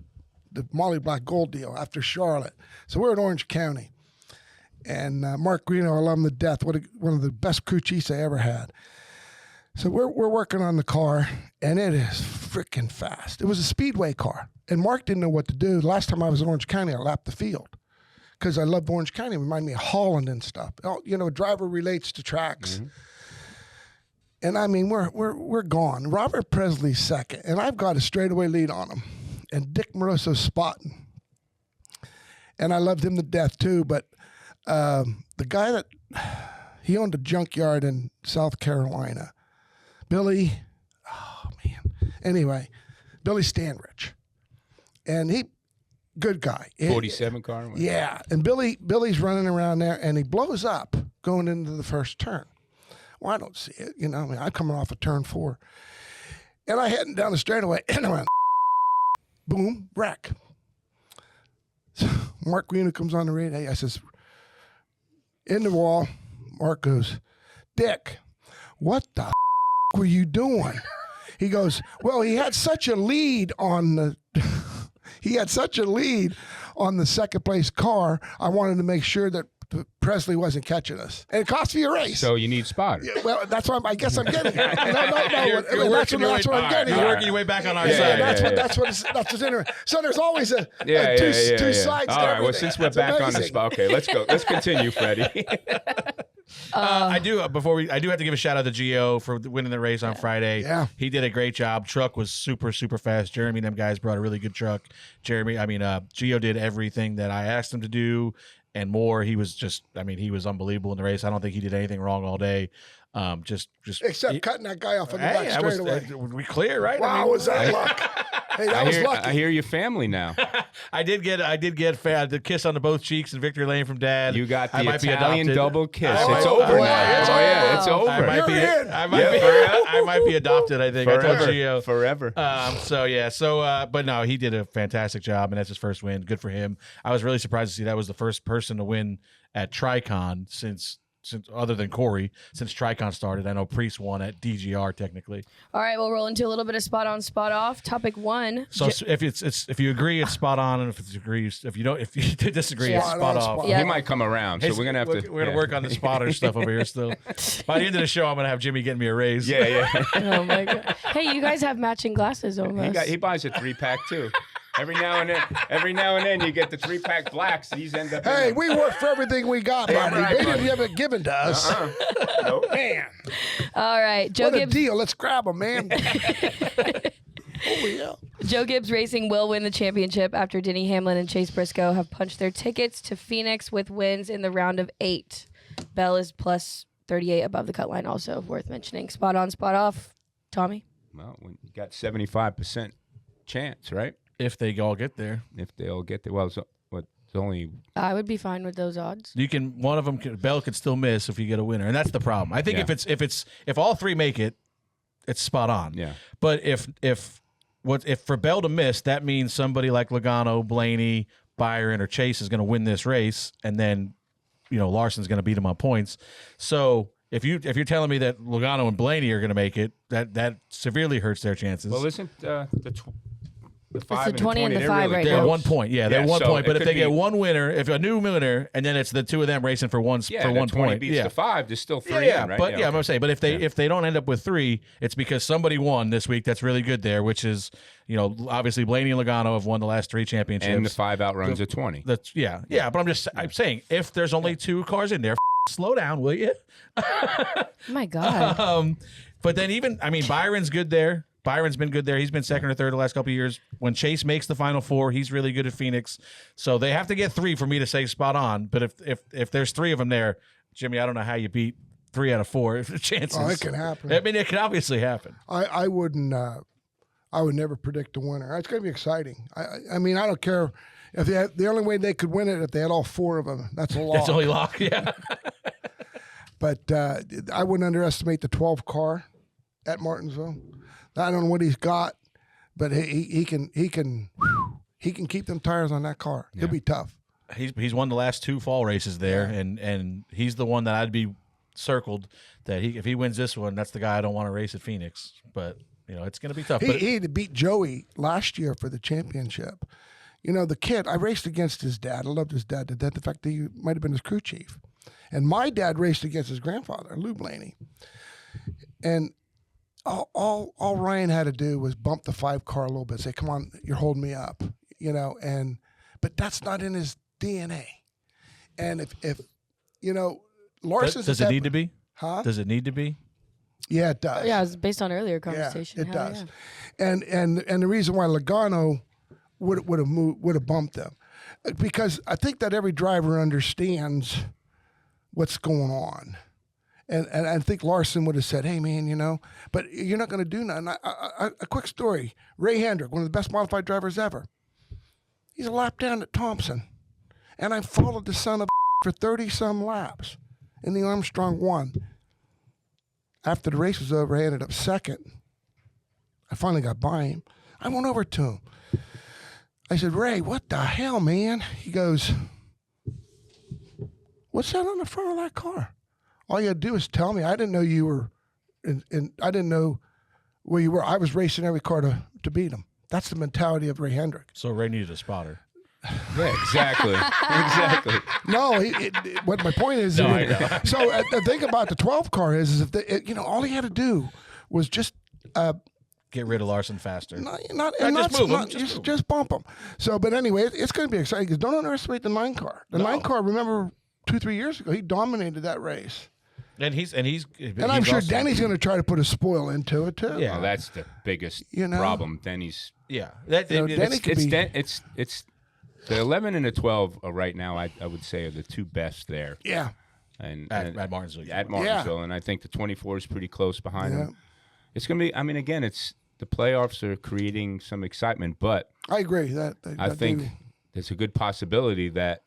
the Molly Black Gold deal, after Charlotte. So we're in Orange County. And Mark Greeno, I love him to death. One of the best crew chiefs I ever had. So we're working on the car, and it is freaking fast. It was a speedway car, and Mark didn't know what to do. The last time I was in Orange County, I lapped the field because I loved Orange County. It reminded me of Holland and stuff. Driver relates to tracks. Mm-hmm. And I mean, we're gone. Robert Presley's second, and I've got a straightaway lead on him, and Dick Moroso's spotting. And I loved him to death too, but the guy that he owned a junkyard in South Carolina. Billy, anyway, Billy Stanrich. And good guy. 47 car? Yeah, and Billy's running around there, and he blows up going into the first turn. Well, I don't see it, I'm coming off of turn 4. And I heading down the straightaway, and I went, boom, wreck. So Mark Greeno comes on the radio. I says, in the wall, Mark goes, Dick, what the were you doing? He goes, well, he had such a lead on the second place car. I wanted to make sure that Presley wasn't catching us, and it cost me a race. So you need spotter. Yeah, well, that's what I guess I'm getting. No. That's what I'm getting. You're working your way back on our side. That's what's interesting. So there's always two sides. All right. Well, since we're back on the spot, okay, let's go. Let's continue, Freddie. I do have to give a shout out to Gio for winning the race on Friday. Yeah, he did a great job. Truck was super, super fast. Jeremy and them guys brought a really good truck. Gio did everything that I asked him to do and more. He was he was unbelievable in the race. I don't think he did anything wrong all day. Except cutting that guy off on the back straightaway. We clear, right? Wow, was that luck? Hey, that was lucky. I hear your family now. I did get the kiss on the both cheeks in victory lane from Dad. You got the Italian double kiss. It's over now. Yeah, it's over. I might be adopted. I think forever. I told Gio Forever. But no, he did a fantastic job, and that's his first win. Good for him. I was really surprised to see that was the first person to win at Tricon since other than Corey, since Tricon started. I know Priest won at DGR technically. All right, we'll roll into a little bit of spot on, spot off. Topic 1. So if you agree, it's spot on, and if you disagree, it's spot off. He might come around, so we're gonna work on the spotter stuff over here still. By the end of the show, I'm gonna have Jimmy getting me a raise. Yeah. Oh my god! Hey, you guys have matching glasses almost. He buys a 3-pack too. Every now and then you get the 3-pack blacks. These end up. Hey, we work for everything we got, buddy. They didn't have it given to us. Nope. Man. All right, Joe Gibbs. What a deal! Let's grab them, man. Oh yeah. Joe Gibbs Racing will win the championship after Denny Hamlin and Chase Briscoe have punched their tickets to Phoenix with wins in the round of 8. Bell is plus 38 above the cut line, also worth mentioning. Spot on, spot off. Tommy? Well, we got 75% chance, right? If they all get there. Well, it's only. I would be fine with those odds. One of them, Bell could still miss if you get a winner, and that's the problem. I think if all 3 make it, it's spot on. Yeah. But if for Bell to miss, that means somebody like Logano, Blaney, Byron, or Chase is going to win this race, and then Larson's going to beat him on points. So if you're telling me that Logano and Blaney are going to make it, that severely hurts their chances. Well, isn't the 5 it's the 20 and the 5 right they're now. 1 point. Yeah, they're 1 point. But if they get one winner, if a new winner, and then it's the 2 of them racing for 1 point. Beats the 5, there's still 3 in, right? But I'm saying, but if they don't end up with 3, it's because somebody won this week that's really good there, which is obviously Blaney and Logano have won the last 3 championships. And the 5 outruns a 20. That's But I'm saying if there's only 2 cars in there, slow down, will you? Oh my God. But then Byron's good there. Byron's been good there. He's been second or third the last couple of years. When Chase makes the Final Four, he's really good at Phoenix. So they have to get 3 for me to say spot on. But if there's 3 of them there, Jimmy, I don't know how you beat 3 out of 4. If the chances, it can happen. I mean, it can obviously happen. I wouldn't. I would never predict a winner. It's going to be exciting. I mean, I don't care If they had, the only way they could win it if they had all 4 of them. That's a lock. That's the only lock. Yeah. But I wouldn't underestimate the 12 car at Martinsville. I don't know what he's got, but he can keep them tires on that car. Yeah. He'll be tough. He's won the last 2 fall races there, and he's the one that I'd be circled that if he wins this one, that's the guy I don't want to race at Phoenix. But it's going to be tough. He had to beat Joey last year for the championship. The kid, I raced against his dad. I loved his dad to death. The fact that he might have been his crew chief. And my dad raced against his grandfather, Lou Blaney. And all Ryan had to do was bump the 5 car a little bit, say, come on, you're holding me up, but that's not in his DNA. And if Larson's does it need to be? Huh? Does it need to be? Yeah, it does. Yeah, it was based on earlier conversation. Yeah, it Hell does. yeah. And the reason why Logano would have bumped them, because I think that every driver understands what's going on. And I think Larson would have said, hey, man, but you're not going to do nothing. A quick story. Ray Hendrick, one of the best modified drivers ever. He's a lap down at Thompson. And I followed the son of for 30-some laps in the Armstrong 1. After the race was over, I ended up second. I finally got by him. I went over to him. I said, Ray, what the hell, man? He goes, what's that on the front of that car? All you had to do is tell me. I didn't know you were, I didn't know where you were. I was racing every car to beat him. That's the mentality of Ray Hendrick. So Ray needed a spotter. Yeah, exactly. Exactly. No, what my point is. No, I know. So the thing about the 12 car is if all he had to do was just Get rid of Larson faster. Just bump him. So, but anyway, it's going to be exciting because don't underestimate the 9 car. The 9 car. Remember, 2-3 years ago, he dominated that race. And I'm sure Denny's going to try to put a spoil into it too. Yeah, that's the biggest problem. Denny's. Yeah, it's the 11 and the 12 are right now. I would say are the 2 best there. Yeah. And at Martinsville. At Martinsville, and I think the 24 is pretty close behind them. It's going to be. I mean, again, it's the playoffs are creating some excitement, but I agree I think there's a good possibility that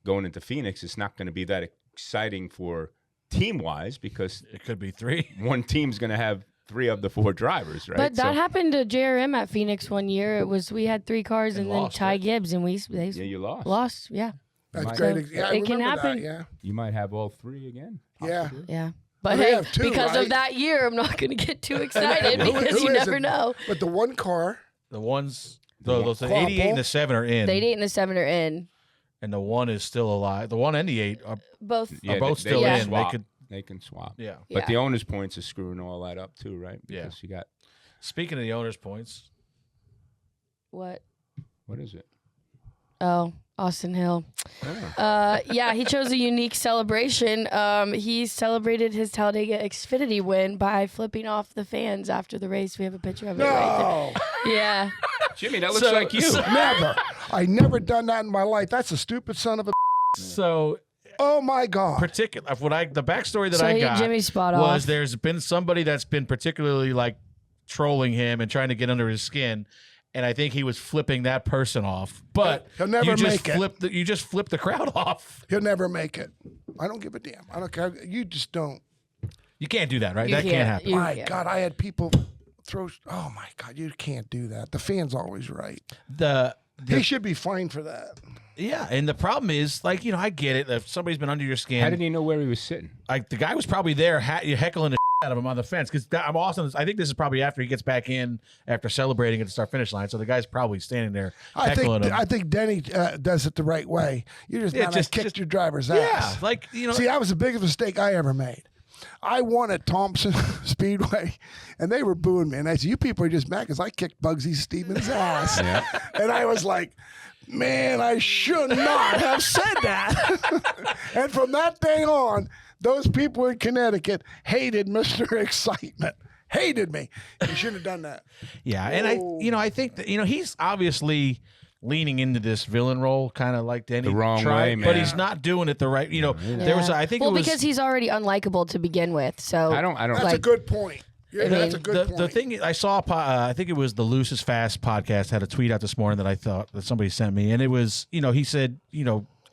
going into Phoenix, it's not going to be that exciting for team-wise because it could be 3. One team's going to have 3 of the 4 drivers, right? But that happened to JRM at Phoenix one year. We had 3 cars and then Ty Gibbs, and you lost. Lost, yeah. That's So great. Yeah, it can happen. Yeah. You might have all 3 again. Possibly. Yeah. But Well, hey, have 2, because right? of that year, I'm not going to get too excited because you never know. But the 1 car, The ones, the 88 and the 7 are in. The 88 and the 7 are in. And the 1 is still alive. The 1 and the 8 are Both. both still can in. swap. They can swap. Yeah. But the owner's points are screwing all that up too, right? Because you got. Speaking of the owner's points. What is it? Oh, Austin Hill. Yeah, he chose a unique celebration. He celebrated his Talladega Xfinity win by flipping off the fans after the race. We have a picture of it right there. Yeah. Jimmy, that looks like you. Never. I never done that in my life. That's a stupid son of a. So. Oh my God! The backstory that I got Jimmy's spot was off. there's been somebody that's been particularly like trolling him and trying to get under his skin, and I think he was flipping that person off. But he'll never make it. You just flip the crowd off. He'll never make it. I don't give a damn. I don't care. You just don't. You can't do that, right? You That can't happen. My God, I had people throw. Oh my God, you can't do that. The fan's always right. They should be fined for that. Yeah, and the problem is, like, I get it. If somebody's been under your skin. How did he know where he was sitting? Like, the guy was probably there heckling the out of him on the fence. Because I'm awesome. I think this is probably after he gets back in after celebrating at the start-finish line. So the guy's probably standing there heckling him. I think Denny does it the right way. You just kicked your driver's ass. Yeah, See, that was the biggest mistake I ever made. I won at Thompson Speedway, and they were booing me. And I said, you people are just mad because I kicked Bugsy Stevens' ass. Yeah. And I was like, man, I should not have said that. And from that day on, those people in Connecticut hated Mr. Excitement. Hated me. You shouldn't have done that. Yeah, and I think that he's obviously leaning into this villain role, kind of like Denny. The wrong way, man. But he's not doing it the right. There was, I think, because he's already unlikable to begin with. So I don't. That's a good point. Yeah, that's a good point. The thing I saw, I think it was the Loose is Fast podcast had a tweet out this morning that I thought that somebody sent me, and it was, he said,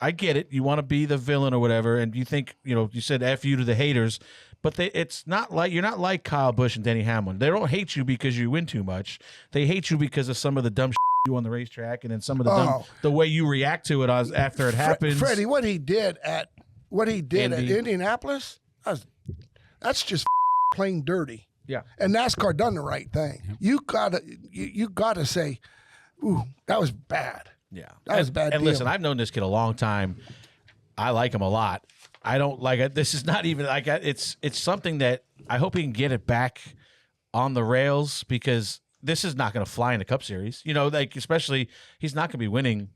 I get it, you want to be the villain or whatever, and you think, you said F you to the haters, but it's not like you're not like Kyle Busch and Denny Hamlin. They don't hate you because you win too much. They hate you because of some of the dumb shit you on the racetrack, and then some of the the way you react to it after it happens. Freddie, what he did at Indianapolis, that's just plain dirty. Yeah, and NASCAR done the right thing. You gotta say, ooh, that was bad. Yeah, that was bad. And listen, I've known this kid a long time. I like him a lot. I don't like it. This is not even like it's something that I hope he can get it back on the rails, because this is not going to fly in the Cup Series. Especially he's not going to be winning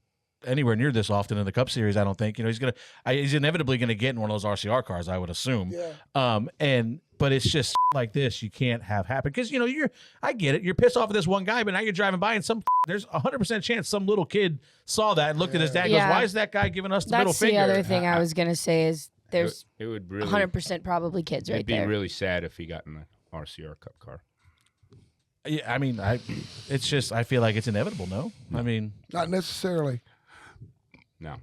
anywhere near this often in the Cup Series. I don't think. He's inevitably going to get in one of those RCR cars, I would assume. Yeah. But it's just like this you can't have happen, because I get it. You're pissed off at this one guy, but now you're driving by and there's 100% chance some little kid saw that and looked at his dad and goes, "Why is that guy giving us the middle finger?" That's the other thing I was going to say is there's it would really 100% probably kids right there. It'd be really sad if he got in the RCR Cup car. Yeah, I mean, it's just I feel like it's inevitable. No, I mean, not necessarily. No.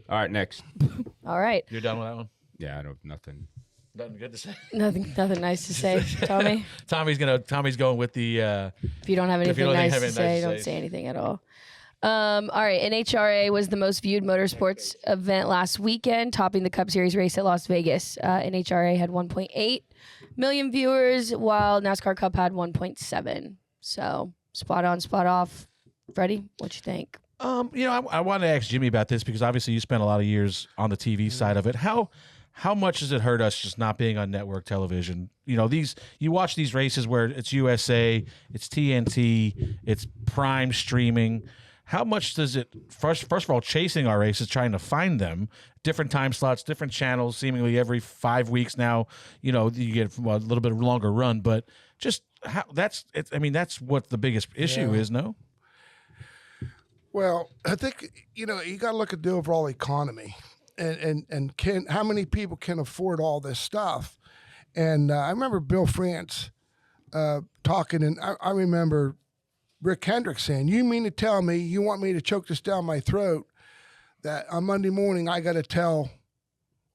All right, next. All right. You're done with that one? Yeah, I don't nothing. Nothing good to say. Nothing nice to say, Tommy. Tommy's going with the. If you don't have anything nice to say, don't say anything at all. All right, NHRA was the most viewed motorsports event last weekend, topping the Cup Series race at Las Vegas. NHRA had 1.8 million viewers, while NASCAR Cup had 1.7. So spot on, spot off. Freddie, what you think? I wanted to ask Jimmy about this, because obviously you spent a lot of years on the TV side of it. How much does it hurt us just not being on network television? You watch these races where it's USA, it's TNT, it's prime streaming. How much does it, first of all, chasing our races, trying to find them, different time slots, different channels, seemingly every 5 weeks now, you get a little bit of a longer run, but just that's what the biggest issue is, no? Well, I think, you got to look at the overall economy and how many people can afford all this stuff. And I remember Bill France talking, and I remember Rick Hendrick saying, "You mean to tell me you want me to choke this down my throat, that on Monday morning I got to tell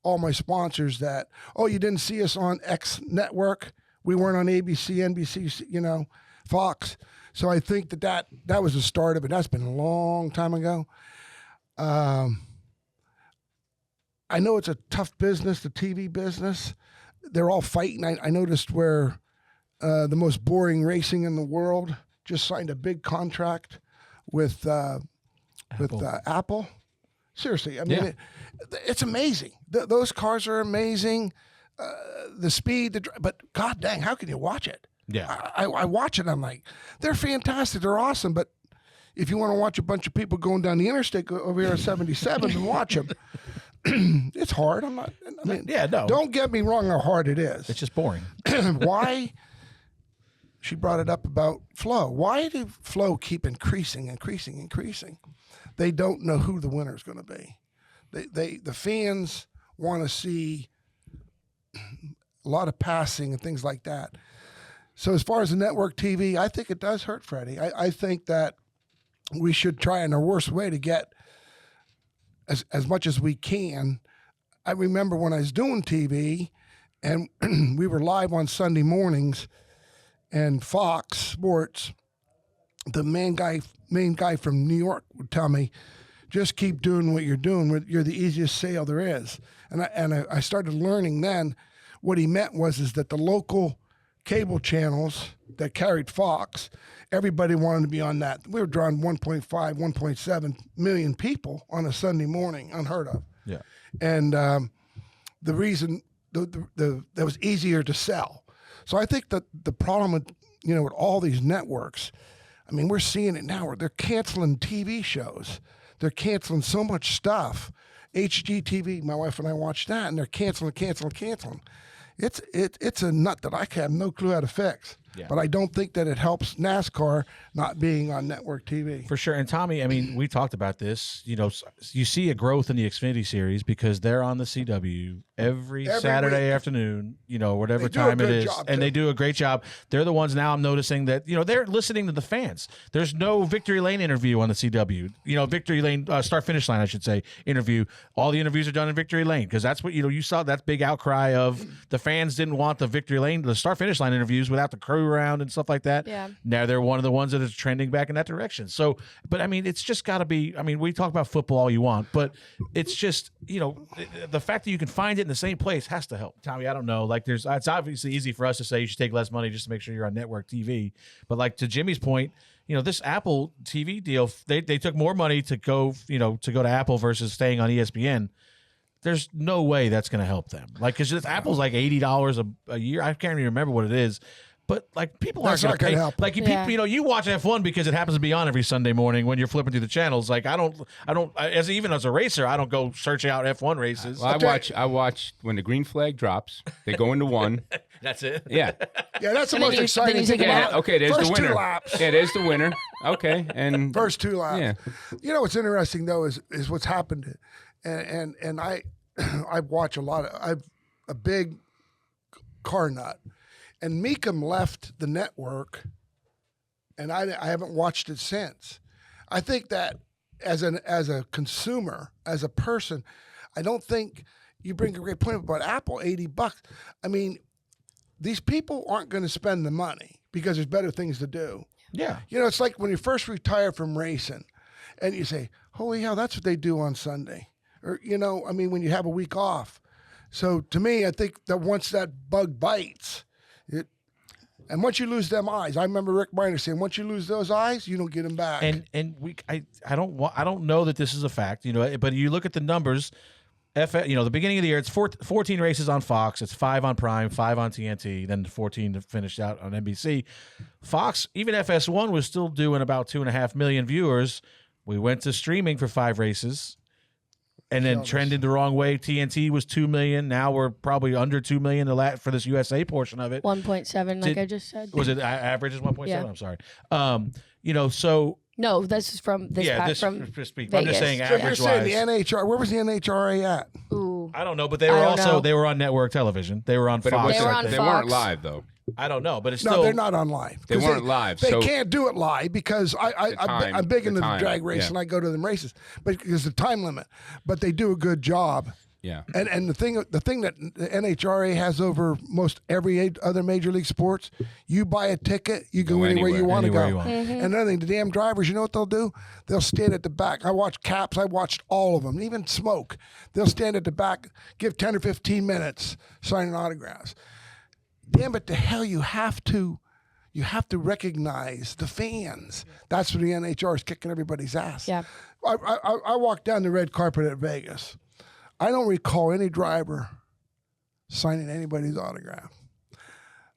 all my sponsors that, oh, you didn't see us on X network? We weren't on ABC, NBC, Fox." So I think that was the start of it. That's been a long time ago. I know it's a tough business, the TV business. They're all fighting. I noticed where the most boring racing in the world just signed a big contract with Apple. Seriously, I mean, it's amazing. Those cars are amazing. The speed, but god dang, how can you watch it? Yeah, I watch it. I'm like, they're fantastic. They're awesome. But if you want to watch a bunch of people going down the interstate over here at 77 and watch them, it's hard. Don't get me wrong how hard it is. It's just boring. Why? She brought it up about flow. Why did flow keep increasing? They don't know who the winner is going to be. The fans want to see a lot of passing and things like that. So as far as the network TV, I think it does hurt, Freddie. I think that we should try in our worst way to get as much as we can. I remember when I was doing TV and we were live on Sunday mornings, and Fox Sports, the main guy from New York would tell me, just keep doing what you're doing. You're the easiest sale there is. And I started learning then what he meant is that the local cable channels that carried Fox, everybody wanted to be on that. We were drawing 1.5, 1.7 million people on a Sunday morning, unheard of. Yeah. And the reason that was easier to sell. So I think that the problem with, with all these networks, I mean, we're seeing it now where they're canceling TV shows. They're canceling so much stuff. HGTV, my wife and I watched that, and they're canceling. It's a nut that I have no clue how to fix. Yeah. But I don't think that it helps NASCAR not being on network TV. For sure. And Tommy, I mean, we talked about this. You know, you see a growth in the Xfinity Series because they're on the CW every Saturday week. afternoon, you know, whatever They do a time it good is. job, And too. they do a great job. They're the ones now I'm noticing that, you know, they're listening to the fans. There's no Victory Lane interview on the CW. You know, Victory Lane, Start Finish Line, I should say, interview. All the interviews are done in Victory Lane because that's what, you know, you saw that big outcry of the fans didn't want the Victory Lane, the Start Finish Line interviews without the crew around and stuff like that. Yeah. Now they're one of the ones that is trending back in that direction. So, but I mean, it's just got to be, I mean, we talk about football all you want, but it's just, you know, the fact that you can find it in the same place has to help. Tommy, I don't know. Like it's obviously easy for us to say you should take less money just to make sure you're on network TV. But like to Jimmy's point, you know, this Apple TV deal, they took more money to go, you know, to go to Apple versus staying on ESPN. There's no way that's going to help them. Like, because Apple's like $80 a year. I can't even remember what it is. But like people aren't That's going not to pay. gonna help. Like Yeah. people, you know, you watch F1 because it happens to be on every Sunday morning when you're flipping through the channels. Like I don't, even as a racer, I don't go search out F1 races. Well, I watch when the green flag drops. They go into one. That's it. Yeah. Yeah, that's the And then most you- exciting then you thing take it about out. Yeah. Okay. There's First the winner. 2 laps. Yeah. There's the winner. Okay. And First 2 laps. Yeah. You know what's interesting though is what's happened, and I I watch a lot of I'm a big car nut, and Meekum left the network, and I haven't watched it since. I think that as a consumer, as a person, I don't think you bring a great point up about Apple, $80. I mean, these people aren't going to spend the money because there's better things to do. Yeah. You know, it's like when you first retire from racing and you say, holy hell, that's what they do on Sunday. Or, you know, I mean, when you have a week off. So to me, I think that once that bug bites, and once you lose them eyes, I remember Rick Miner saying, once you lose those eyes, you don't get them back. And I don't know that this is a fact, you know, but you look at the numbers. You know, the beginning of the year, it's 14 races on Fox, it's 5 on Prime, 5 on TNT, then 14 finished out on NBC. Fox, even FS1 was still doing about 2.5 million viewers. We went to streaming for 5 races, and then trended the wrong way. TNT was 2 million. Now we're probably under 2 million for this USA portion of it. 1.7, like I just said. Was it average is 1.7? Yeah. I'm sorry. You know, so No, this is from this pack from I'm just Vegas. saying Yeah. so you're average saying wise. the NHRA, where was the NHRA at? Ooh. I don't know, but they I were don't know. they were on network television. They were on but it Fox. wasn't, They were on they Fox. weren't live though. I don't know, but it's No, still they're not on live. They 'Cause weren't live, They so- can't do it live because I'm big into the drag race and I go to them races, but because the time limit. But they do a good job. Yeah. And the thing that the NHRA has over most every other major league sports, you buy a ticket, you go anywhere you want to go. Anywhere you want. And another thing, the damn drivers, you know what they'll do? They'll stand at the back. I watched Caps. I watched all of them, even Smoke. They'll stand at the back, give 10 or 15 minutes signing autographs. Damn it to hell, you have to recognize the fans. That's where the NHR is kicking everybody's ass. Yeah. I walked down the red carpet at Vegas. I don't recall any driver signing anybody's autograph.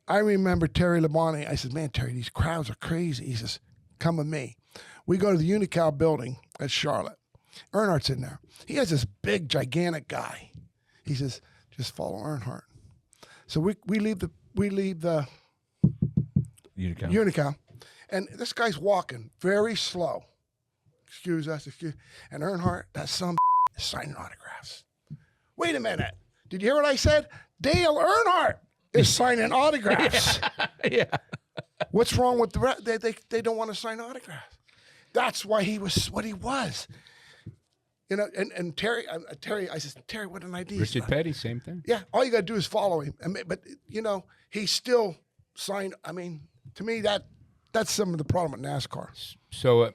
I remember Terry Labonte. I said, man, Terry, these crowds are crazy. He says, come with me. We go to the Unical building at Charlotte. Earnhardt's in there. He has this big, gigantic guy. He says, just follow Earnhardt. So we leave the Unical, and this guy's walking very slow. Excuse us, and Earnhardt, that son is signing autographs. Wait a minute. Did you hear what I said? Dale Earnhardt is signing autographs. Yeah. What's wrong with the rest? They don't want to sign autographs. That's why he was what he was. You know, and Terry, I said, Terry, what an idea. Richard Petty, same thing. Yeah, all you got to do is follow him. But, you know, he still signed. I mean, to me, that's some of the problem with NASCAR. So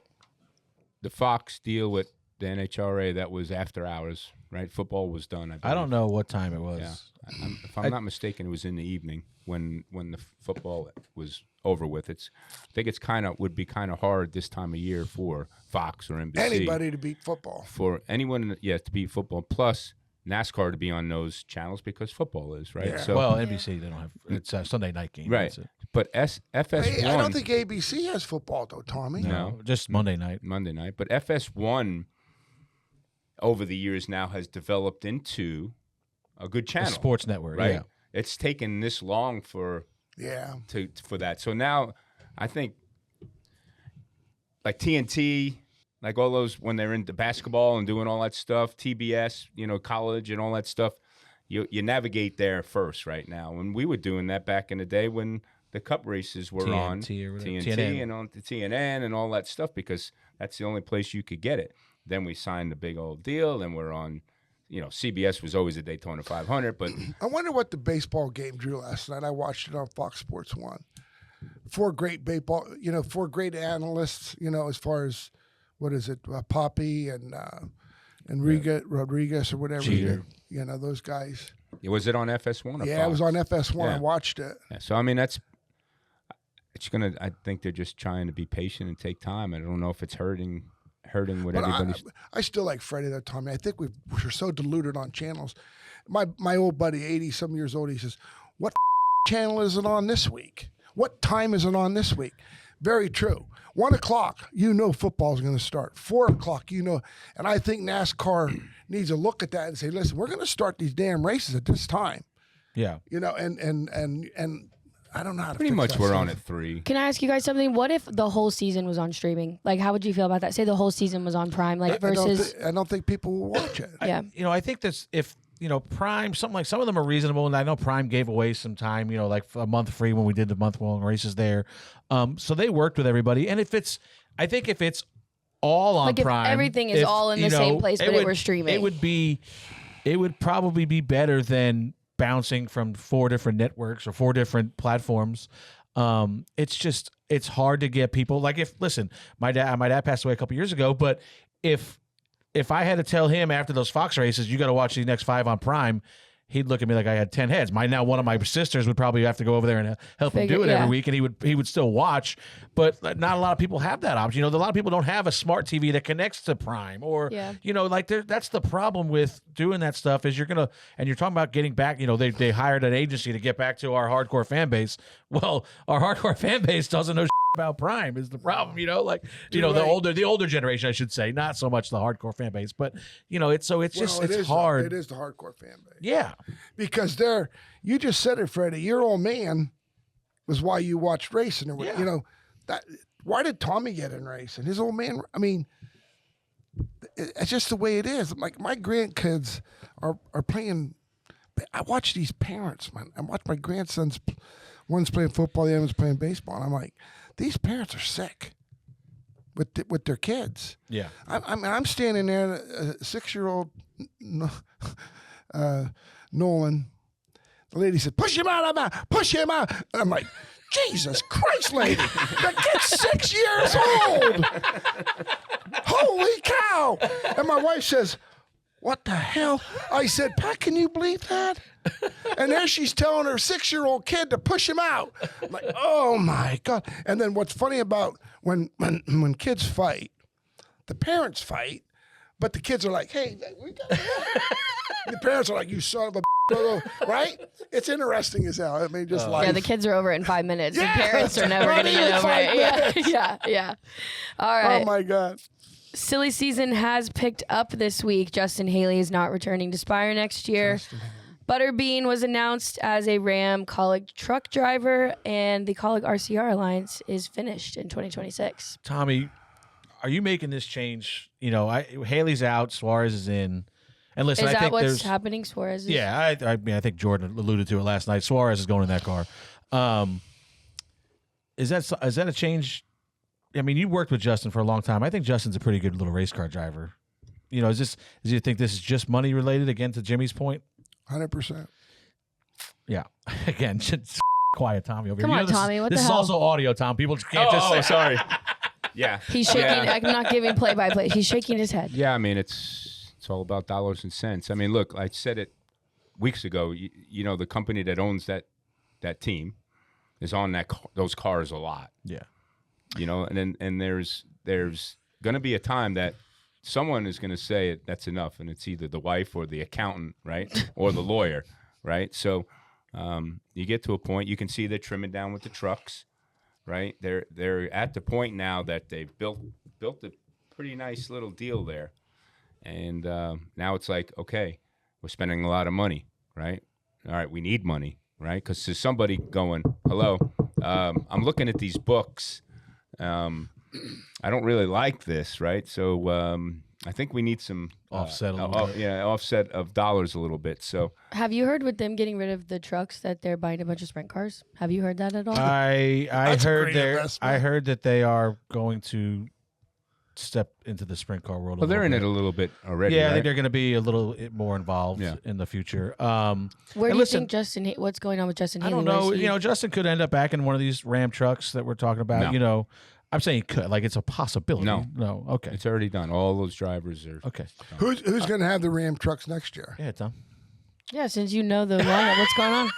the Fox deal with the NHRA, that was after hours, right? Football was done. I don't know what time it was. Yeah. If I'm not mistaken, it was in the evening when the football was over with. I think it's would be kind of hard this time of year for Fox or NBC. Anybody to beat football. For anyone, to beat football. Plus NASCAR to be on those channels because football is, right? Yeah. So, Well, NBC, they don't have. It's a Sunday night game. right. That's it. But FS1. Hey, I don't think ABC has football, though, Tommy. No. Just Monday night. Monday night. But FS1 over the years now has developed into a good A channel. sports network. right? Yeah. It's taken this long for Yeah. For that. So now I think like TNT, like all those when they're into basketball and doing all that stuff, TBS, college and all that stuff, you navigate there first right now. And we were doing that back in the day when the Cup races were on TNT and on the TNN and all that stuff, because that's the only place you could get it. Then we signed the big old deal, and we're on, CBS was always a Daytona 500. But I wonder what the baseball game drew last night. I watched it on Fox Sports 1. 4 great baseball, 4 great analysts, as far as, what is it, Poppy and Rodriguez or whatever. Cheater. Those guys. Was it on FS1? Yeah, it was on FS1. Yeah. I watched it. Yeah, so, I mean, I think they're just trying to be patient and take time. I don't know if it's hurting what everybody's. I still like Freddie though, Tommy. I think we're so diluted on channels. My old buddy, 80-some years old, he says, what channel is it on this week? What time is it on this week? Very true. 1 o'clock, football's going to start. 4 o'clock, and I think NASCAR needs to look at that and say, listen, we're going to start these damn races at this time. Yeah. And I don't know how to pretty fix much that we're stuff. on at 3. Can I ask you guys something? What if the whole season was on streaming? Like, how would you feel about that? Say the whole season was on Prime, versus. I don't think people will watch it. Yeah. I think that's if. Prime, some of them are reasonable, and I know Prime gave away some time, like a month free when we did the month-long races there. So they worked with everybody, and if it's all on Prime, if everything is all in the same place, but it were streaming, it would probably be better than bouncing from 4 different networks or 4 different platforms. It's hard to get people. Like my dad passed away a couple years ago, but if I had to tell him after those Fox races, you got to watch these next 5 on Prime, he'd look at me like I had 10 heads. Now one of my sisters would probably have to go over there and help him do it every week, and he would still watch. But not a lot of people have that option. A lot of people don't have a smart TV that connects to Prime, or that's the problem with doing that stuff. Is you're talking about getting back. They hired an agency to get back to our hardcore fan base. Well, our hardcore fan base doesn't know about Prime is the problem, the older generation, I should say, not so much the hardcore fan base, but it's hard. It is the hardcore fan base. Yeah, because you just said it, Freddie. Your old man was why you watched racing, that. Why did Tommy get in racing? His old man. I mean, it's just the way it is. Like my grandkids are playing. I watch these parents, man. I watch my grandsons. One's playing football, the other's playing baseball. And I'm like, these parents are sick with their kids. Yeah. I'm standing there, a 6-year-old Nolan. The lady said, push him out, push him out. And I'm like, Jesus Christ, lady. The kid's 6 years old. Holy cow. And my wife says, what the hell? I said, Pat, can you believe that? And there she's telling her 6-year-old kid to push him out. I'm like, oh my God. And then what's funny about when kids fight, the parents fight, but the kids are like, hey, we got the parents are like, you son of a right? It's interesting as hell. I mean, just like. Yeah, the kids are over it in 5 minutes. The parents are never going to get over it. Yeah. All right. Oh my God. Silly season has picked up this week. Justin Haley is not returning to Spire next year. Butterbean was announced as a Ram Kaulig truck driver, and the Kaulig RCR Alliance is finished in 2026. Tommy, are you making this change? Haley's out, Suarez is in. And listen, is I that think what's happening? Suarez is? Yeah, I think Jordan alluded to it last night. Suarez is going in that car. Is that a change? I mean, you worked with Justin for a long time. I think Justin's a pretty good little race car driver. Do you think this is just money related, again, to Jimmy's point? 100%. Yeah. Again, just quiet Tommy over here. Come on, Tommy. What the hell? This is also audio, Tom. People can't just say. Sorry. Yeah. He's shaking. I'm not giving play-by-play. He's shaking his head. Yeah, I mean, it's all about dollars and cents. I mean, look, I said it weeks ago. The company that owns that team is on those cars a lot. Yeah. And there's going to be a time that someone is going to say that's enough, and it's either the wife or the accountant, right, or the lawyer, right? So you get to a point, you can see they're trimming down with the trucks, right? They're at the point now that they've built a pretty nice little deal there, and now it's like, okay, we're spending a lot of money, right? All right, we need money. right? Because there's somebody going, hello, I'm looking at these books. I don't really like this, right? So I think we need some Offset a little bit. Yeah, offset of dollars a little bit. So Have you heard with them getting rid of the trucks that they're buying a bunch of sprint cars? Have you heard that at all? I That's a heard great there. investment. I heard that they are going to step into the sprint car world. well, they're in bit. it a little bit already. Yeah, I right? think they're going to be a little more involved Yeah. in the future. Where and do you listen, think Justin? What's going on with Justin? I Haley? don't know. Where's he- You know, Justin could end up back in one of these Ram trucks that we're talking about. No. You know, I'm saying he could. Like, it's a possibility. No. Okay. It's already done. All those drivers are. Okay. Who's going to have the Ram trucks next year? Yeah, Tom. Yeah, since you know the lineup, what's going on?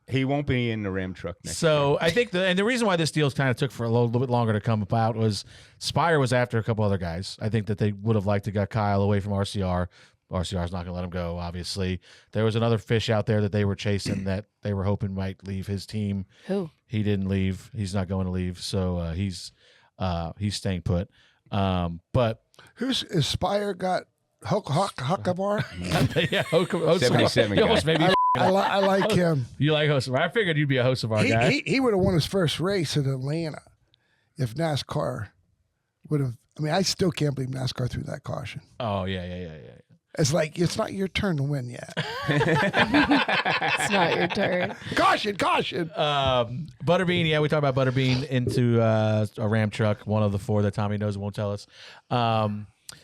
He won't be in the Ram truck next. So I think the reason why this deal kind of took for a little bit longer to come about was Spire was after a couple other guys. I think that they would have liked to get Kyle away from RCR. RCR's not going to let him go, obviously. There was another fish out there that they were chasing that they were hoping might leave his team. Who? He didn't leave. He's not going to leave, so he's staying put. But Who's Aspire got? Hocevar? yeah, Hocevar. 77 You almost guy. made me. I like him. You like Hocevar? I figured you'd be a Hocevar guy. He would have won his first race in Atlanta if NASCAR would have. I mean, I still can't believe NASCAR threw that caution. Oh yeah. It's like, it's not your turn to win yet. It's not your turn. Caution. Butterbean, yeah, we talked about Butterbean into a Ram truck, one of the four that Tommy knows and won't tell us.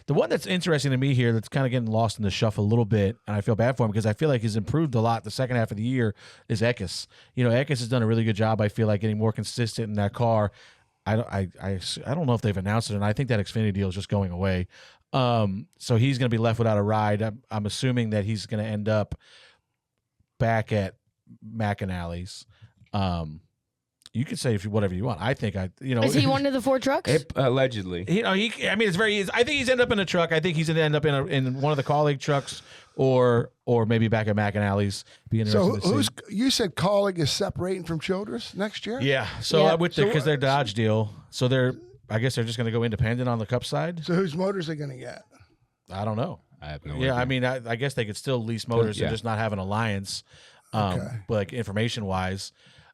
The one that's interesting to me here that's kind of getting lost in the shuffle a little bit, and I feel bad for him because I feel like he's improved a lot the second half of the year, is Eckes. You know, Eckes has done a really good job, I feel like, getting more consistent in that car. I don't know if they've announced it, and I think that Xfinity deal is just going away. So he's going to be left without a ride. I'm assuming that he's going to end up back at McAnally's. You can say whatever you want. I think Is he one of the four trucks? Allegedly. I mean, it's very. I think he's ended up in a truck. I think he's going to end up in one of the colleague trucks, or maybe back at McAnally's. Be interesting So to see. you said colleague is separating from Childress next year? Yeah. So Yeah. because they're Dodge deal, so I guess they're just going to go independent on the Cup side. So whose motors are going to get? I don't know. I have no Yeah, idea. I mean, I guess they could still lease motors Yeah. and just not have an alliance, Okay. but like information wise.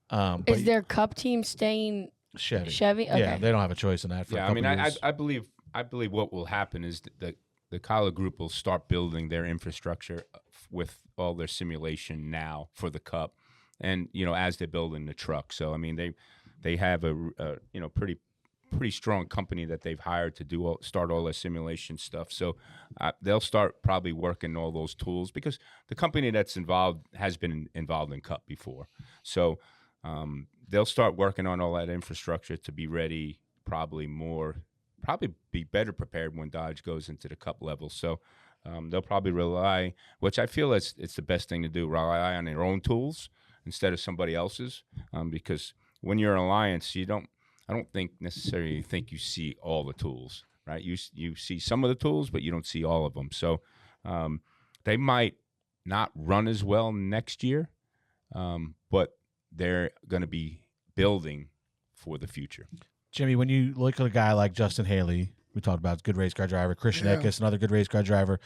But Is their Cup team staying Chevy? Chevy? Okay. Yeah, they don't have a choice in that. For a Yeah, I couple mean, years. I believe what will happen is that the Kyler Group will start building their infrastructure with all their simulation now for the Cup, and as they're building the truck. So I mean, they have a pretty strong company that they've hired to start all their simulation stuff. So they'll start probably working all those tools because the company that's involved has been involved in Cup before. So they'll start working on all that infrastructure to be ready, probably be better prepared when Dodge goes into the Cup level. So they'll probably rely, which I feel it's the best thing to do, rely on their own tools instead of somebody else's, because when you're an alliance, I don't necessarily think you see all the tools, right? You see some of the tools, but you don't see all of them. So they might not run as well next year, but they're going to be building for the future. Jimmy, when you look at a guy like Justin Haley, we talked about good race car driver, Christian Yeah. Eckes, another good race car driver,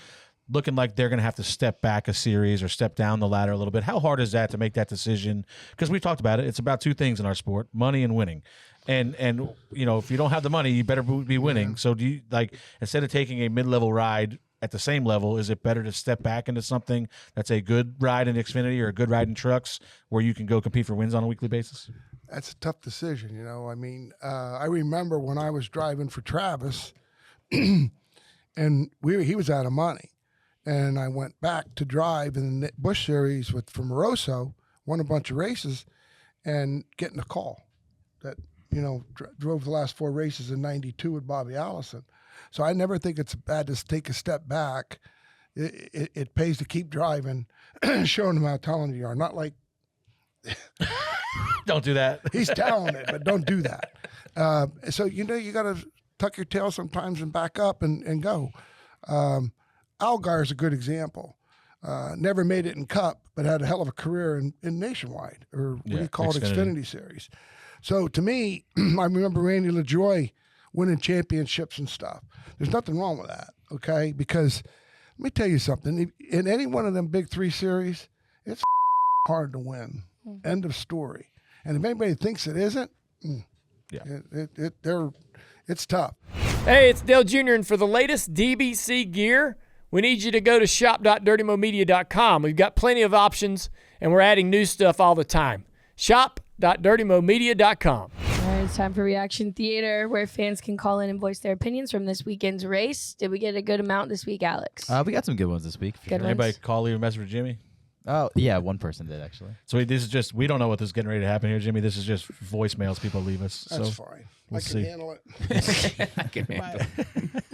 looking like they're going to have to step back a series or step down the ladder a little bit. How hard is that to make that decision? Because we talked about it. It's about two things in our sport: money and winning. And if you don't have the money, you better be winning. So do you, like, instead of taking a mid-level ride at the same level, is it better to step back into something that's a good ride in Xfinity or a good ride in trucks where you can go compete for wins on a weekly basis? That's a tough decision, I mean, I remember when I was driving for Travis, and he was out of money, and I went back to drive in the Busch Series from Moroso, won a bunch of races, and getting a call that drove the last 4 races in '92 with Bobby Allison. So I never think it's bad to take a step back. It pays to keep driving, showing them how talented you are. Not like Don't do that. he's talented, but don't do that. So you got to tuck your tail sometimes and back up and go. Algar is a good example. Never made it in Cup, but had a hell of a career in Nationwide, or what do you call it, Xfinity Series. So to me, I remember Randy LaJoie winning championships and stuff. There's nothing wrong with that, okay? Because let me tell you something. In any one of them big 3 series, it's hard to win. End of story. And if anybody thinks it isn't, it's tough. Hey, it's Dale Jr., and for the latest DBC gear, we need you to go to shop.dirtymomedia.com. We've got plenty of options, and we're adding new stuff all the time. Shop.dirtymomedia.com. All right, it's time for Reaction Theater, where fans can call in and voice their opinions from this weekend's race. Did we get a good amount this week, Alex? We got some good ones this week. For Good sure. ones. Anybody call, leave a message for Jimmy? Oh, yeah, one person did, actually. So this is just, we don't know what this is getting ready to happen here, Jimmy. This is just voicemails people leave us. That's so fine. we'll I can see. handle it. I can handle it.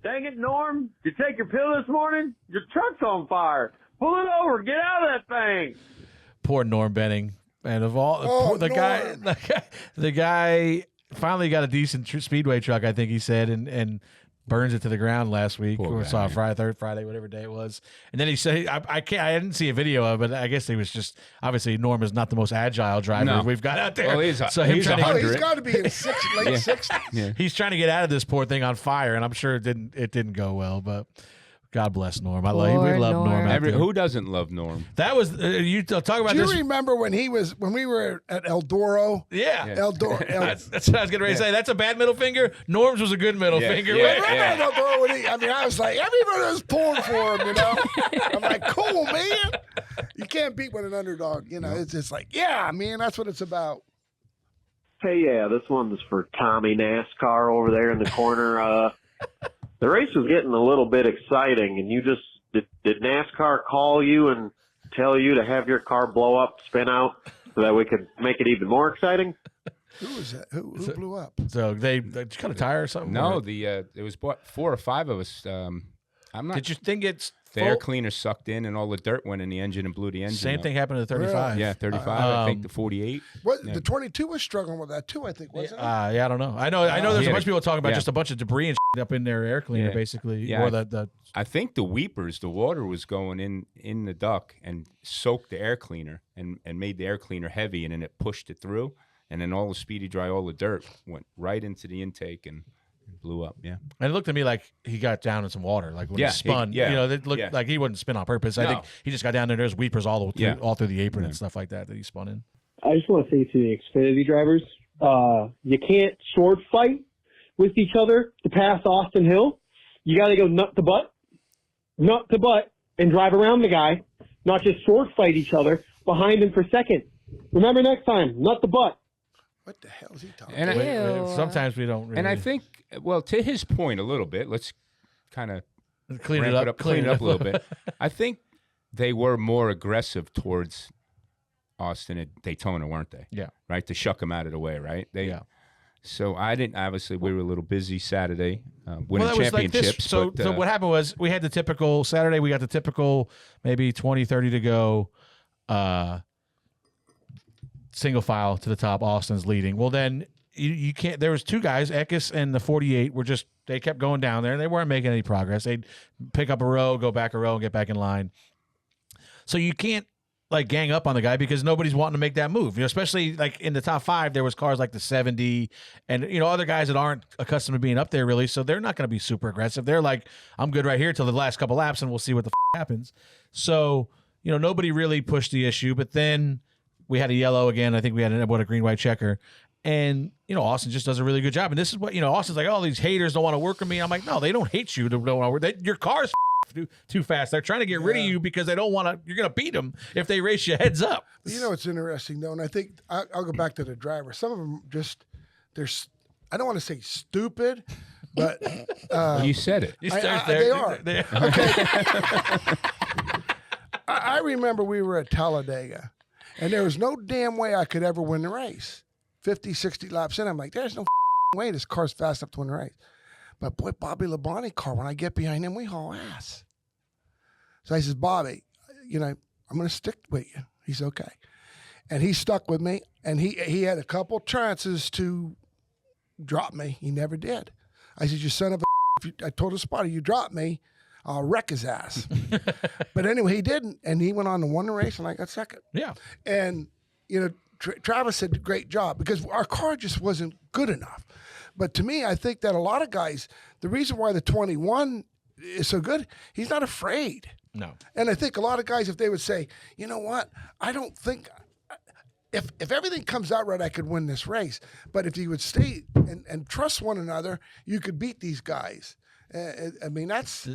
Dang it, Norm. Did you take your pill this morning? Your truck's on fire. Pull it over. Get out of that thing. Poor Norm Benning. And of all, the guy finally got a decent speedway truck, I think he said, and burns it to the ground last week. Poor Or guy, saw man. Friday, whatever day it was. And then he said, I didn't see a video of it. I guess he was just, obviously Norm is not the most agile driver No. we've got out there. Well, he's so him he's trying to- 100. He's got to be in late 60s. Yeah. he's trying to get out of this poor thing on fire, and I'm sure it didn't go well, but God bless Norm. We Poor love Norm. Norm. out there. Who doesn't love Norm? That was you talk about Do you this. remember when we were at Eldoro? Yeah. That's That's what I was getting ready to say. That's a bad middle finger. Norm's was a good middle Yeah, finger. yeah. Remember Eldoro when I was like, everybody was pulling for him, I'm like, cool, man. You can't beat with an underdog, It's just like, yeah, man, that's what it's about. Hey, yeah, this one's for Tommy NASCAR over there in the corner. The race was getting a little bit exciting, and you just did NASCAR call you and tell you to have your car blow up, spin out, so that we could make it even more exciting? Who was that? Who blew up? So they cut a tire or something? No, Or it was 4 or 5 of us. I'm not. did you think it's The air full? cleaner sucked in and all the dirt went in the engine and blew the engine Same up. thing happened to the 35. Yeah, 35. I think the 48. What, Yeah. The 22 was struggling with that too, I think, wasn't it? Yeah, I don't know. I know. There's a Yeah. bunch of people talking about Yeah. just a bunch of debris and up in their air cleaner, Yeah. basically. Yeah. Or the I think the weepers, the water was going in the duct and soaked the air cleaner and made the air cleaner heavy, and then it pushed it through, and then all the speedy dry, all the dirt went right into the intake and blew up. Yeah. and it looked to me like he got down in some water, like when Yeah, he spun. yeah, It looked yeah. like he wouldn't spin on purpose. I No. think he just got down there. There's weepers all through, Yeah. all through the apron and stuff like that he spun in. I just want to say to the Xfinity drivers, you can't short fight with each other to pass Austin Hill. You got to go nut to butt, and drive around the guy, not just short fight each other behind him for second. Remember next time, nut to butt. What the hell is he talking And about? Ew. Sometimes we don't really. And I think, well, to his point a little bit, let's kind of clean it up, clean it up a little bit. I think they were more aggressive towards Austin at Daytona, weren't they? Yeah. Right, to shuck him out of the way, right? Yeah. So I didn't. Obviously, we were a little busy Saturday, winning that was like championships. this. So, but, so what happened was we had the typical Saturday. We got the typical maybe 20, 30 to go. Single file to the top. Austin's leading. Well, then you can't. There was 2 guys, Eckes and the 48. Were just they kept going down there and they weren't making any progress. They'd pick up a row, go back a row, and get back in line. So you can't like gang up on the guy because nobody's wanting to make that move. Especially like in the top 5, there was cars like the 70 and other guys that aren't accustomed to being up there really. So they're not going to be super aggressive. They're like, I'm good right here till the last couple laps and we'll see what the happens. So nobody really pushed the issue. But then we had a yellow again. I think we had a green white checker. And Austin just does a really good job. And this is what Austin's like. Oh, these haters don't want to work with me. I'm like, no, they don't hate you. They don't want to work. Your car's too fast. They're trying to get rid of you because they don't want to. You're going to beat them if they race you heads up. It's interesting though, and I think I'll go back to the driver. Some of them I don't want to say stupid, but you said it. they are. I remember we were at Talladega, and there was no damn way I could ever win the race. 50, 60 laps in, I'm like, there's no way this car's fast enough to win the race. But boy, Bobby Labonte car, when I get behind him, we haul ass. So I says, Bobby, I'm going to stick with you. He's okay. And he stuck with me, and he had a couple chances to drop me. He never did. I said, you son of a I told the spotter, you drop me, I'll wreck his ass. But anyway, he didn't, and he went on to win the race, and I got second. Yeah. And, Travis did a great job because our car just wasn't good enough. But to me, I think that a lot of guys, the reason why the 21 is so good, he's not afraid. No. And I think a lot of guys, if they would say, you know what, I don't think if everything comes out right, I could win this race. But if you would stay and trust one another, you could beat these guys. I mean, that's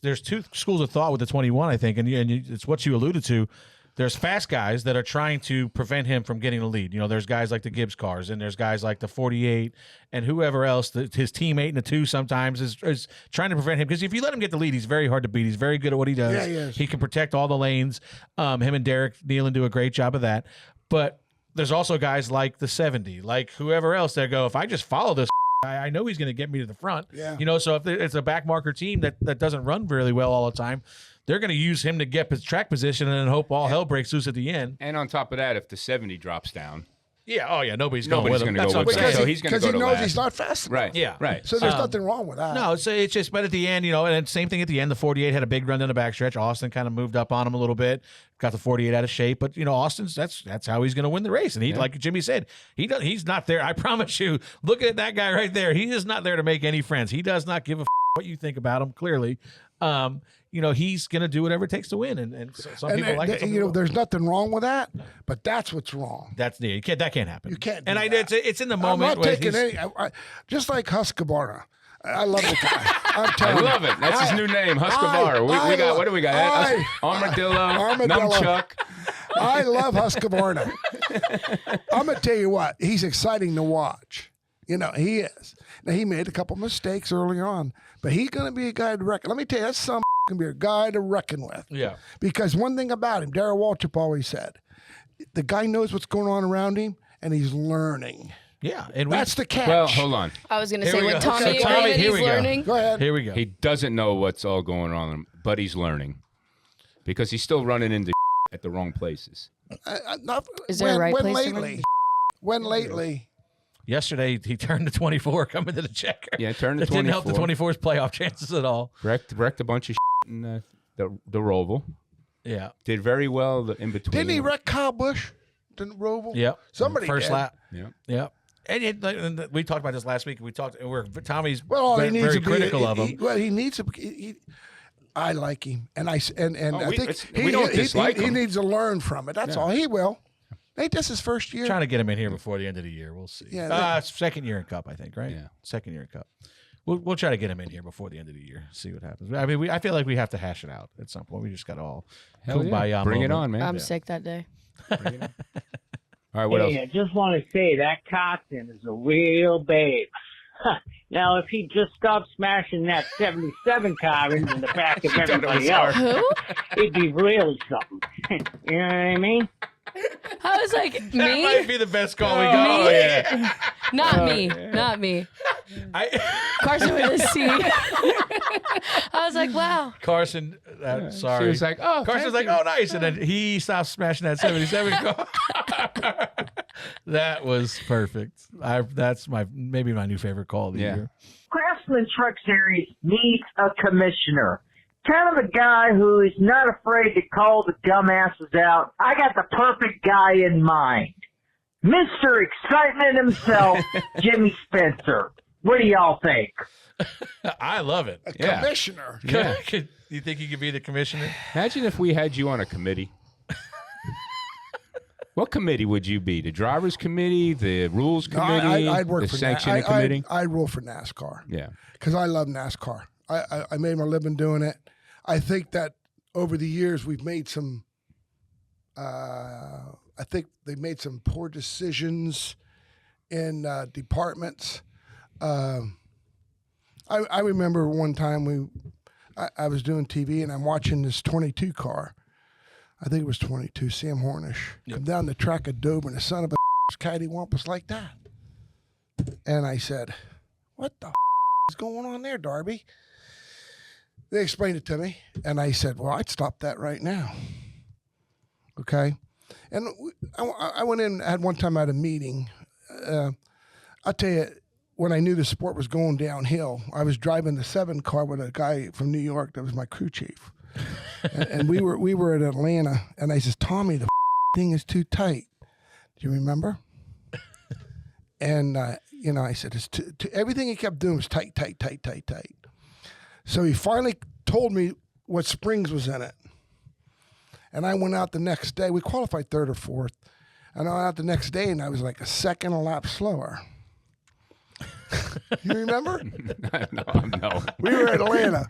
there's two schools of thought with the 21, I think, and it's what you alluded to. There's fast guys that are trying to prevent him from getting the lead. You know, there's guys like the Gibbs cars, and there's guys like the 48 and whoever else. His teammate in the 2 sometimes is trying to prevent him, because if you let him get the lead, he's very hard to beat. He's very good at what he does. Yeah, he is. He can protect all the lanes. Him and Derek Nealon do a great job of that. But there's also guys like the 70, like whoever else that go, if I just follow this, I know he's going to get me to the front. Yeah. You know, so if it's a backmarker team that doesn't run really well all the time, they're going to use him to get his track position and then hope all hell breaks loose at the end. And on top of that, if the 70 drops down, nobody's going with him. That's Go what with I'm him. saying. So he's going to because go he to knows last. he's not fast enough. Right. Yeah. Right. So there's nothing wrong with that. No, it's just, but at the end, you know, and then same thing at the end. The 48 had a big run down the backstretch. Austin kind of moved up on him a little bit, got the 48 out of shape. But you know, Austin's that's how he's going to win the race. And he, like Jimmy said, he's not there. I promise you. Look at that guy right there. He is not there to make any friends. He does not give a what you think about him. Clearly, you know, he's going to do whatever it takes to win. And some people like it. Some You know, people there's nothing wrong with that, but that's what's wrong. that can't happen. You can't. And do that. it's in the I'm moment. not where taking he's- any. Just like Husqvarna. I love the guy. I'm I telling love you. it. That's his new name, Hocevar. We got, what do we got? Armadillo, Nunchuck. I love Husqvarna. I'm going to tell you what, he's exciting to watch. You know, he is. Now, he made a couple mistakes early on, but he's going to be a guy to reckon. Let me tell you, that's some going to be a guy to reckon with. Yeah. Because one thing about him, Darrell Waltrip always said, the guy knows what's going on around him, and he's learning. Yeah. And That's the catch. Well, hold on. I was going to Here say, we would go. Tommy So agree Tommy, that here he's we go. learning? Go ahead. Here we go. He doesn't know what's all going on, but he's learning because he's still running into at the wrong places. Is there a right when place to lately? When lately? Yesterday, he turned to 24 coming to the checker. Yeah, turned to That didn't help the 24. 24's playoff chances at all. Wrecked a bunch of in the Roval. Yeah. Did very well in between. Didn't he wreck Kyle Busch? Didn't Roval? Yep. Somebody First did. lap. Yeah. Yep. And we talked about this last week. Tommy's Well, very, he needs very to be, critical of him. Well, he needs to. I like him, and I think we don't dislike he him. needs to learn from it. That's all. He will. Ain't this his first year? Trying to get him in here before the end of the year. We'll see. Yeah, second year in Cup, I think, right? Yeah. Second year in Cup. We'll try to get him in here before the end of the year. See what happens. I mean, I feel like we have to hash it out at some point. We just got to all Hell yeah. kumbaya Bring it moment. on, man. I'm sick that day. All right, what else? Hey, I just want to say that Karsyn is a real babe. Now, if he just stopped smashing that 77 car into the back of everybody else, Who? it'd be really something. You know what I mean? I was like, That me? might be the best call we got. Me? Oh, yeah. Not me. Not me. Karsyn with a C. I was like, wow. Karsyn, sorry. She was like, oh, Carson's like, oh, nice. And then he stopped smashing that 77 car. That was perfect. That's maybe my new favorite call of the year. Craftsman Truck Series needs a commissioner. Kind of a guy who is not afraid to call the dumbasses out. I got the perfect guy in mind. Mr. Excitement himself, Jimmy Spencer. What do y'all think? I love it. A commissioner. Yeah. You think you could be the commissioner? Imagine if we had you on a committee. What committee would you be? The drivers' committee, the rules committee, I'd work the for sanctioning committee? I'd rule for NASCAR. Yeah. Because I love NASCAR. I made my living doing it. I think that over the years we've made some. I think they made some poor decisions in departments. I remember one time I was doing TV and I'm watching this 22 car. I think it was 22, Sam Hornish, come down the track of Dover, and the son of a cattywampus like that. And I said, what the is going on there, Darby? They explained it to me, and I said, well, I'd stop that right now. Okay? And I went in, had one time at a meeting. I'll tell you, when I knew the sport was going downhill, I was driving the 7 car with a guy from New York that was my crew chief. and we were at Atlanta, and I says, Tommy, the thing is too tight. Do you remember? And, I said, it's everything he kept doing was tight. So he finally told me what springs was in it. And I went out the next day. We qualified 3rd or 4th. And I went out the next day, and I was like a second a lap slower. You remember? No. We were at Atlanta.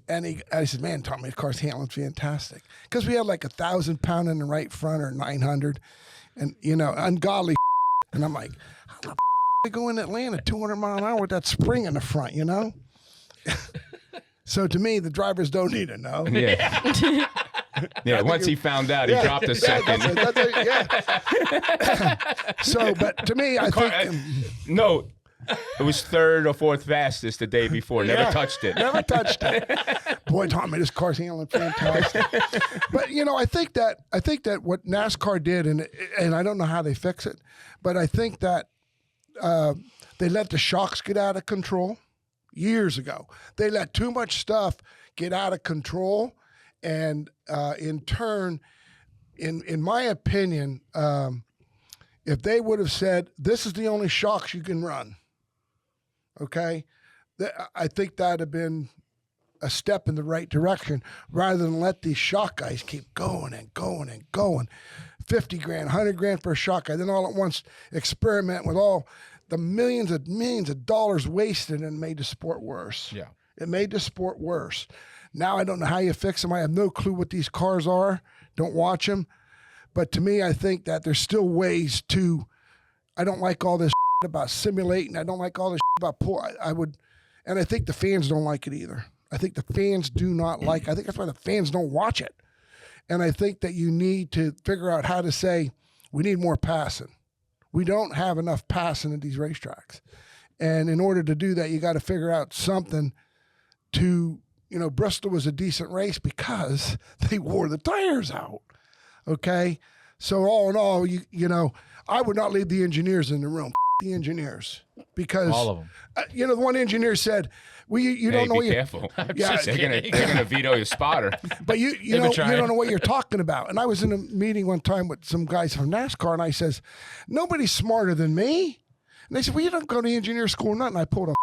And I said, man, Tommy, the car's handling fantastic. Because we had like 1,000 pound in the right front or 900. And, ungodly. And I'm like, how the I go in Atlanta 200 mile an hour with that spring in the front, So to me, the drivers don't need to know. Yeah. Yeah, once he found out, he dropped a second. So, but to me, I think... No, it was 3rd or 4th fastest the day before. Never touched it. Never touched it. Boy, Tommy, this car's handling fantastic. But, I think that what NASCAR did, and I don't know how they fix it, but I think that they let the shocks get out of control years ago. They let too much stuff get out of control. And in turn, in my opinion, if they would have said, this is the only shocks you can run, okay, I think that would have been a step in the right direction rather than let these shock guys keep going and going and going. 50 grand, 100 grand for a shock guy, then all at once experiment with all the millions of dollars wasted and made the sport worse. Yeah. It made the sport worse. Now I don't know how you fix them. I have no clue what these cars are. Don't watch them. But to me, I think that there's still ways to, I don't like all this about simulating. I don't like all this about pull. And I think the fans don't like it either. I think the fans do not like it. I think that's why the fans don't watch it. And I think that you need to figure out how to say, we need more passing. We don't have enough passing at these racetracks. And in order to do that, you got to figure out something to, Bristol was a decent race because they wore the tires out. Okay. So all in all, I would not leave the engineers in the room. The engineers, because all of them. The one engineer said, "Well, you don't know." Be careful. Yeah, they're gonna veto your spotter. But you don't know what you're talking about. And I was in a meeting one time with some guys from NASCAR, and I says, "Nobody's smarter than me." And they said, "Well, you don't go to engineer school or nothing." I pulled a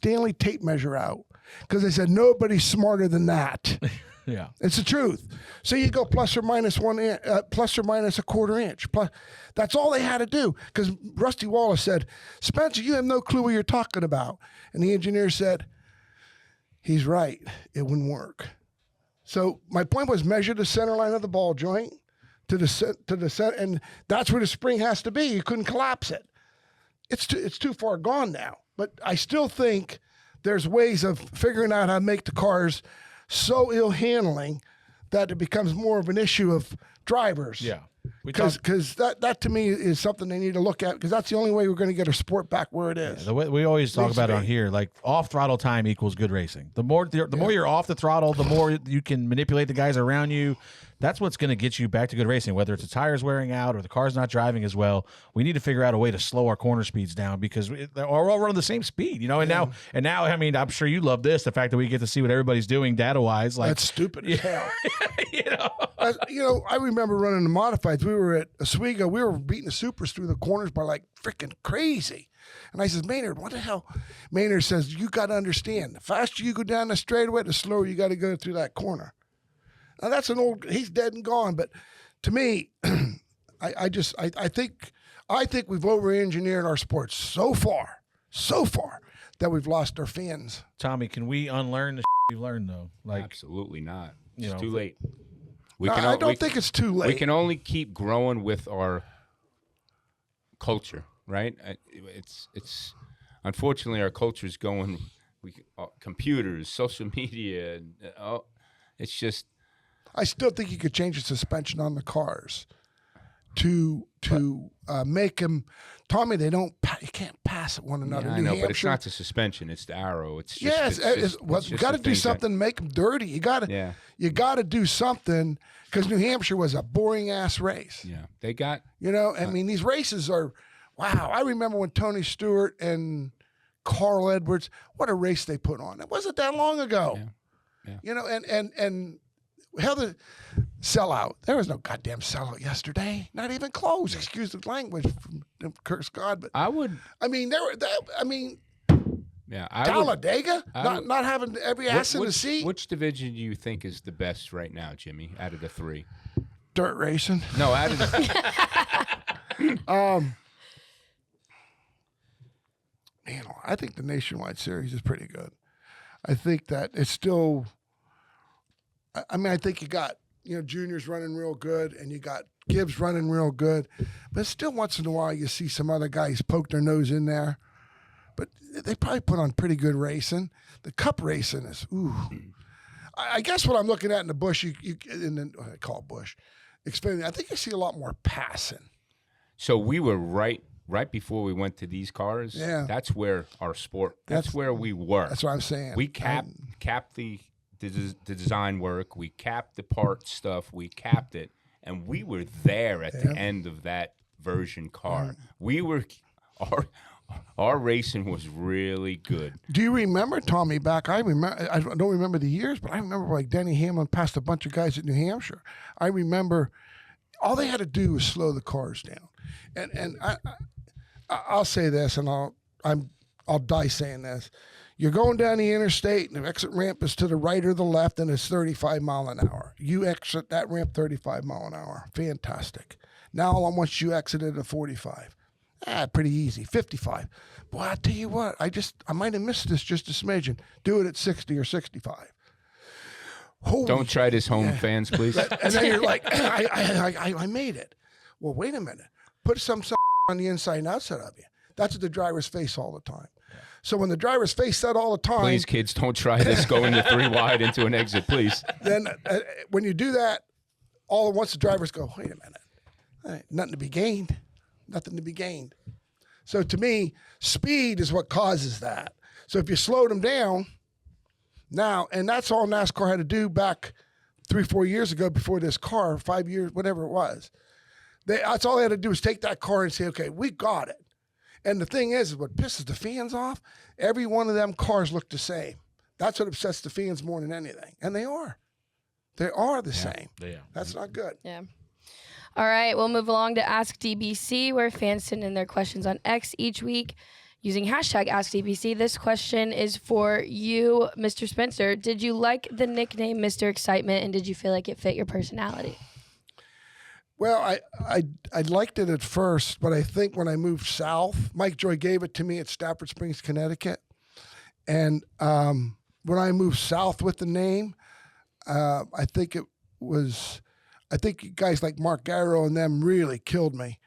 Stanley tape measure out because they said nobody's smarter than that. Yeah, it's the truth. So you go plus or minus 1 inch, plus or minus a quarter inch. Plus, that's all they had to do. Because Rusty Wallace said, "Spencer, you have no clue what you're talking about." And the engineer said, "He's right. It wouldn't work." So my point was measure the center line of the ball joint to the center, and that's where the spring has to be. You couldn't collapse it. It's too far gone now. But I still think there's ways of figuring out how to make the cars so ill handling that it becomes more of an issue of drivers. Yeah. Because that to me is something they need to look at, because that's the only way we're going to get our sport back where it is. Yeah, the way we always talk about it on here, like off throttle time equals good racing. The more you're off the throttle, the more you can manipulate the guys around you. That's what's going to get you back to good racing, whether it's the tires wearing out or the car's not driving as well. We need to figure out a way to slow our corner speeds down, because we're all running the same speed, And now, I mean, I'm sure you love this, the fact that we get to see what everybody's doing data wise. Like, that's stupid as hell. I remember running the modifieds. We were at Oswego. We were beating the supers through the corners by like freaking crazy. And I says, "Maynard, what the hell?" Maynard says, "You got to understand, the faster you go down the straightaway, the slower you got to go through that corner." Now that's he's dead and gone. But to me, I think we've over-engineered our sports so far that we've lost our fans. Tommy, can we unlearn the we've learned though? Like, absolutely not. It's too late. I don't think it's too late. We can only keep growing with our culture, right? It's unfortunately our culture is going. Computers, social media, it's just. I still think you could change the suspension on the cars to make them. Tommy, you can't pass at one another. Yeah, I know, but it's not the suspension; it's the arrow. It's just, you got to do something. Make them dirty. You got to do something, because New Hampshire was a boring ass race. Yeah, they got. I mean, these races are. Wow, I remember when Tony Stewart and Carl Edwards. What a race they put on! It wasn't that long ago. Yeah. And hell, the sellout. There was no goddamn sellout yesterday. Not even close. Excuse the language from curse God, but I would. I mean, Yeah, Talladega, not having every ass in the seat. Which division do you think is the best right now, Jimmy? Out of the three, Dirt racing. no, out of the Man, I think the Nationwide Series is pretty good. I think that it's still. I mean, I think you got juniors running real good, and you got Gibbs running real good, but still once in a while you see some other guys poke their nose in there. But they probably put on pretty good racing. The Cup racing is I guess what I'm looking at in the Busch, I call it Busch, Xfinity. I think I see a lot more passing. So we were right before we went to these cars. Yeah, that's where our sport. That's where we were. That's what I'm saying. We capped the design work. We capped the part stuff. We capped it, and we were there at the end of that version car. We were Our racing was really good. Do you remember, Tommy, back? I don't remember the years, but I remember like Denny Hamlin passed a bunch of guys at New Hampshire. I remember all they had to do was slow the cars down. And I'll say this, and I'll die saying this. You're going down the interstate, and the exit ramp is to the right or the left, and it's 35 mile an hour. You exit that ramp 35 mile an hour. Fantastic. Now once you exited at 45. Pretty easy. 55. Boy, I tell you what, I might have missed this just a smidgen. Do it at 60 or 65. Holy Don't try this, home fans, please. And then you're like, I made it. Well, wait a minute. Put some on the inside and outside of you. That's what the drivers face all the time. So when the drivers face that all the time. Please, kids, don't try this going to 3 wide into an exit, please. Then when you do that, all at once the drivers go, wait a minute. Nothing to be gained. Nothing to be gained. So to me, speed is what causes that. So if you slowed them down now, and that's all NASCAR had to do back 3-4 years ago before this car, 5 years, whatever it was. That's all they had to do was take that car and say, okay, we got it. And the thing is what pisses the fans off, every one of them cars look the same. That's what upsets the fans more than anything. And they are. They are the same. Yeah. That's not good. Yeah. All right, we'll move along to Ask DBC, where fans send in their questions on X each week using hashtag AskDBC. This question is for you, Mr. Spencer. Did you like the nickname Mr. Excitement, and did you feel like it fit your personality? Well, I liked it at first, but I think when I moved south, Mike Joy gave it to me at Stafford Springs, Connecticut. And when I moved south with the name, I think guys like Mark Garrow and them really killed me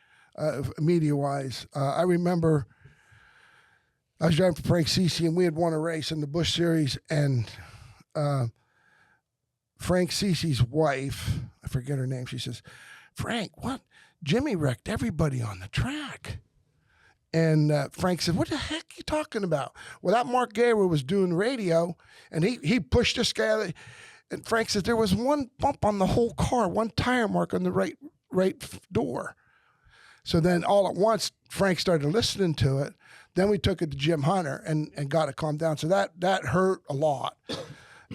media-wise. I remember I was driving for Frank Cece, and we had won a race in the Busch Series, and Frank Cece's wife, I forget her name, she says, Frank, what? Jimmy wrecked everybody on the track. And Frank said, what the heck are you talking about? Well, that Mark Garrow was doing radio, and he pushed this guy. And Frank said there was one bump on the whole car, one tire mark on the right door. So then all at once, Frank started listening to it. Then we took it to Jim Hunter and got it calmed down. So that hurt a lot.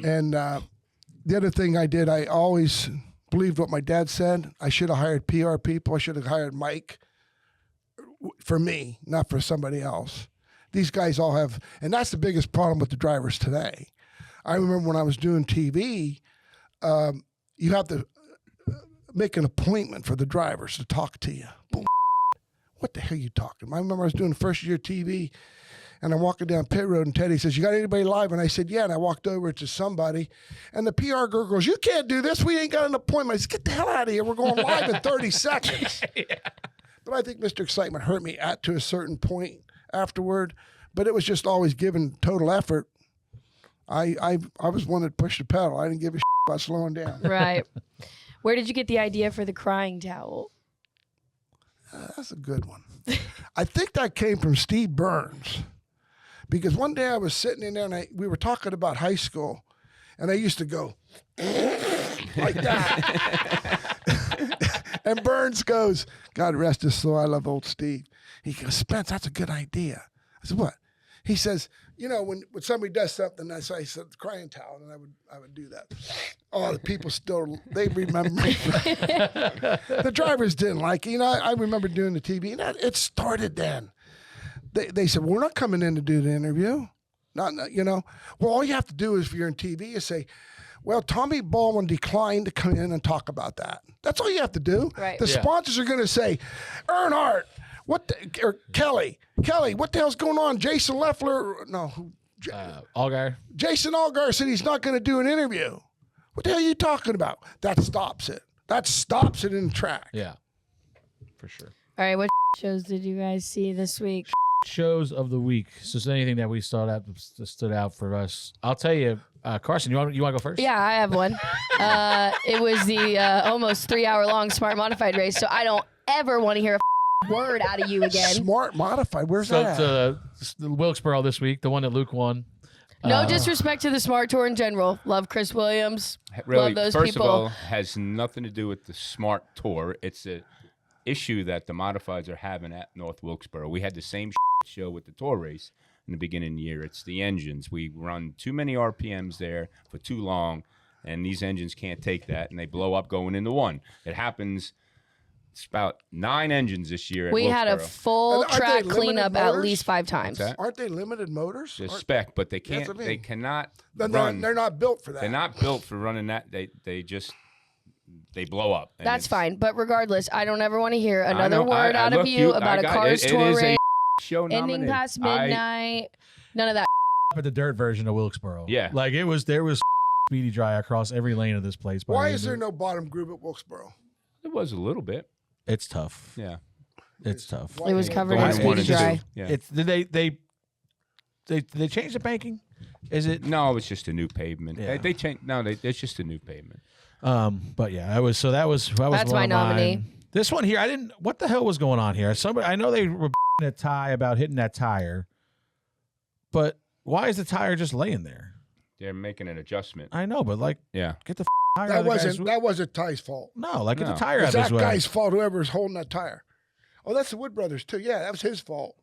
And the other thing I did, I always believed what my dad said. I should have hired PR people. I should have hired Mike for me, not for somebody else. These guys all have, and that's the biggest problem with the drivers today. I remember when I was doing TV, you have to make an appointment for the drivers to talk to you. What the hell are you talking about? I remember I was doing the first year TV, and I'm walking down pit road, and Teddy says, you got anybody live? And I said, yeah. And I walked over to somebody, and the PR girl goes, you can't do this. We ain't got an appointment. I said, get the hell out of here. We're going live in 30 seconds. Yeah. But I think Mr. Excitement hurt me to a certain point afterward, but it was just always given total effort. I was one that pushed the pedal. I didn't give a shit about slowing down. Right. Where did you get the idea for the crying towel? That's a good one. I think that came from Steve Burns, because one day I was sitting in there and we were talking about high school, and I used to go like that. And Burns goes, God rest his soul, I love old Steve. He goes, Spence, that's a good idea. I said, what? He says, you know, when somebody does something, I said the crying towel, and I would do that. Oh, the people still, they remember me. The drivers didn't like it. You know, I remember doing the TV, and it started then. They said, well, we're not coming in to do the interview. Not, you know. Well, all you have to do is, if you're in TV, is say, well, Tommy Baldwin declined to come in and talk about that. That's all you have to do. Right. The sponsors are going to say, Earnhardt, or Kelly, what the hell's going on? Jason Leffler, Allgaier. Jason Allgaier said he's not going to do an interview. What the hell are you talking about? That stops it. That stops it in the track. Yeah, for sure. All right, what shows did you guys see this week? Shows of the week. So is there anything that we stood out for us? I'll tell you, Karsyn, you want to go first? Yeah, I have one. It was the almost 3-hour-long Smart Modified race, so I don't ever want to hear a word out of you again. Smart Modified, where's that? So the Wilkesboro this week, the one that Luke won. No disrespect to the Smart Tour in general. Love Chris Williams. Really, Love those first people. of all, has nothing to do with the Smart Tour. It's a issue that the modifieds are having at North Wilkesboro. We had the same show with the tour race in the beginning of the year. It's the engines. We run too many RPMs there for too long, and these engines can't take that, and they blow up going into one. It happens. It's about 9 engines this year at We had a Wilkesboro. full Aren't they track limited cleanup at motors? least 5 times. What's that? Aren't they limited motors? They're spec, but they That's can't. what I mean. They cannot They're run. not, they're not built for that. They're not built for running that. They blow up. And That's it's- fine. But regardless, I don't ever want to hear I another know, word out of look, you about I a got- Cars it Tour is a race show ending nominated. past midnight. None of that. But the dirt version of Wilkesboro. Yeah. Like there was speedy dry across every lane of this place. by Why the is end there of no bottom groove at Wilkesboro? It was a little bit. it. It's tough. Yeah. It's tough. It was covered Going in in one speedy and dry. two. Yeah. It's did they change the banking? Is it? No, it's just a new pavement. Yeah. They changed. No, it's just a new pavement. But yeah, that was That's one my of mine. nominee. This one here, I didn't. What the hell was going on here? Somebody, I know they were a tie about hitting that tire, but why is the tire just laying there? They're making an adjustment. I know, but like, Yeah. get the tire. out of the That wasn't Ty's fault. No, like get No. the tire out It's of his that way. guy's fault, whoever's holding that tire. Oh, that's the Wood Brothers, too. Yeah, that was his fault.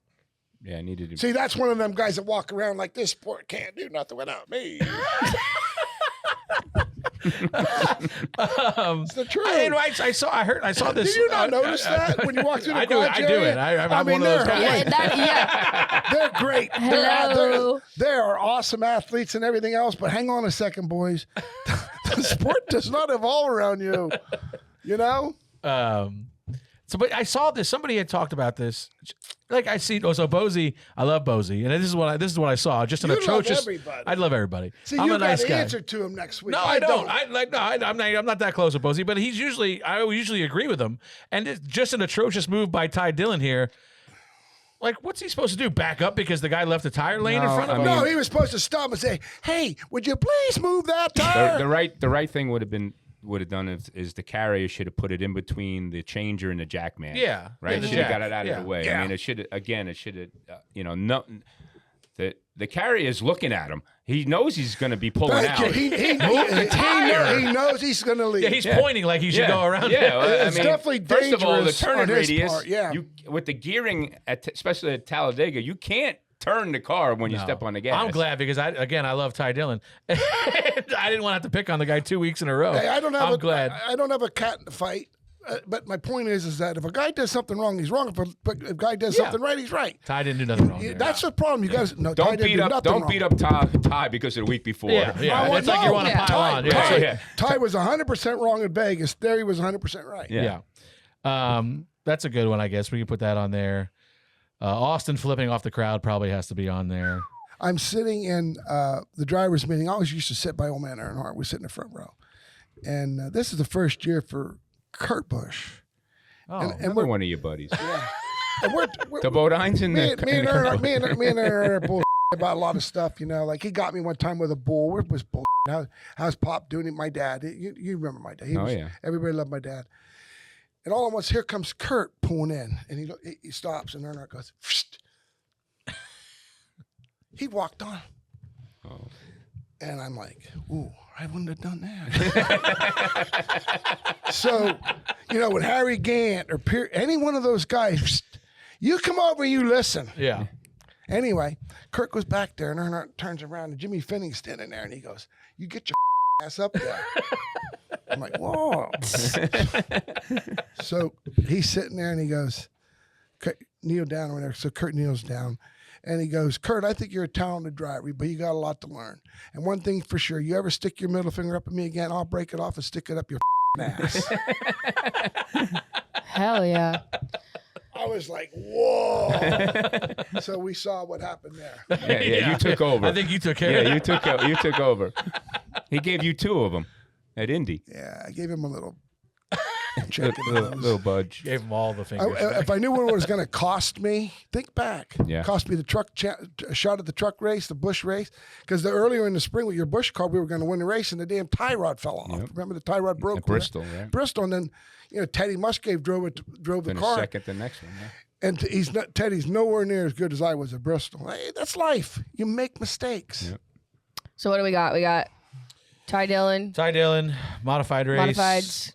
Yeah, I needed to. See, that's one of them guys that walk around like this sport can't do nothing without me. It's the truth. I saw this. Did you not notice that when you walk through the I do it. garage I do area? it. I'm I mean, one of those they're guys. Yeah, They're great. Hello. They are awesome athletes and everything else, but hang on a second, boys. The sport does not evolve around you. You know? But I saw this. Somebody had talked about this. Like I see. Oh, so Bosey. I love Bosey, and this is what I saw. Just an You love atrocious. everybody. I love everybody. See, I'm you a got nice to guy. answer to him next week. No, I don't. I'm not that close with Bosey, but I usually agree with him. And it's just an atrocious move by Ty Dillon here. Like, what's he supposed to do? Back up because the guy left the tire lane in No, front of I him? mean- No, he was supposed to stop and say, "Hey, would you please move that tire?" The right thing would have done is the carrier should have put it in between the changer and the jackman. Yeah. Right. Yeah, the Should have got jack. it out Yeah. of the way. Yeah. I mean, it should have. No. The carrier's looking at him. He knows he's going to be pulling Thank out. you. He knows he's going to leave. Yeah, he's pointing like he should go around. Yeah, well, It's definitely first of all, the dangerous turning on his radius. part, yeah. With the gearing, especially at Talladega, you can't turn the car when you step on the gas. I'm glad because I love Ty Dillon. I didn't want to have to pick on the guy 2 weeks in a row. Hey, I'm glad. I don't have a cat in the fight. But my point is that if a guy does something wrong, he's wrong. If a guy does something right, he's right. Ty didn't do nothing wrong. there. That's the problem. You guys no. Ty Don't didn't beat do up. nothing Don't wrong. beat up Ty because of the week before. Yeah. It's like you want to pile on. Yeah. Ty, Yeah. Ty was 100% wrong in Vegas. There he was 100% right. Yeah. That's a good one, I guess. We can put that on there. Austin flipping off the crowd probably has to be on there. I'm sitting in the driver's meeting. I always used to sit by old man Earnhardt. We sit in the front row. And this is the first year for Kurt Busch. Oh, Another one of your buddies. And we're The Bodines and me and the. Earnhardt, me and Earnhardt are bull about a lot of stuff, you know. Like he got me one time with a bull. It was bull. How's Pop doing it? My dad. You remember my dad. Everybody loved my dad. And all at once, here comes Kurt pulling in, and he stops, and Earnhardt goes, Psst. He walked on. Oh. And I'm like, ooh, I wouldn't have done that. So, with Harry Gant or any one of those guys, Psst, you come over and you listen. Yeah. Anyway, Kurt goes back there, and Earnhardt turns around, and Jimmy Finning's standing there, and he goes, you get your ass up there. I'm like, whoa. So he's sitting there, and he goes, kneel down or whatever. So Kurt kneels down, And he goes, Kurt, I think you're a talented driver, but you got a lot to learn. And one thing for sure, you ever stick your middle finger up at me again, I'll break it off and stick it up your ass. Hell yeah. I was like, whoa. So we saw what happened there. Yeah, you took over. I think you took care of that. Yeah, you took over. He gave you 2 of them at Indy. Yeah, I gave him a little little budge. Gave him all the fingers. If I knew what it was going to cost me, think back. Yeah. Cost me the shot at the truck race, the Busch race, because earlier in the spring with your Busch car, we were going to win the race, and the damn tie rod fell off. Yep. Remember the tie rod broke? At Bristol, right? Bristol, and then Teddy Musgrave drove the Finished car. second the next one. Yeah. And Teddy's nowhere near as good as I was at Bristol. Hey, that's life. You make mistakes. Yep. So what do we got? We got Ty Dillon, modified race. Modifieds.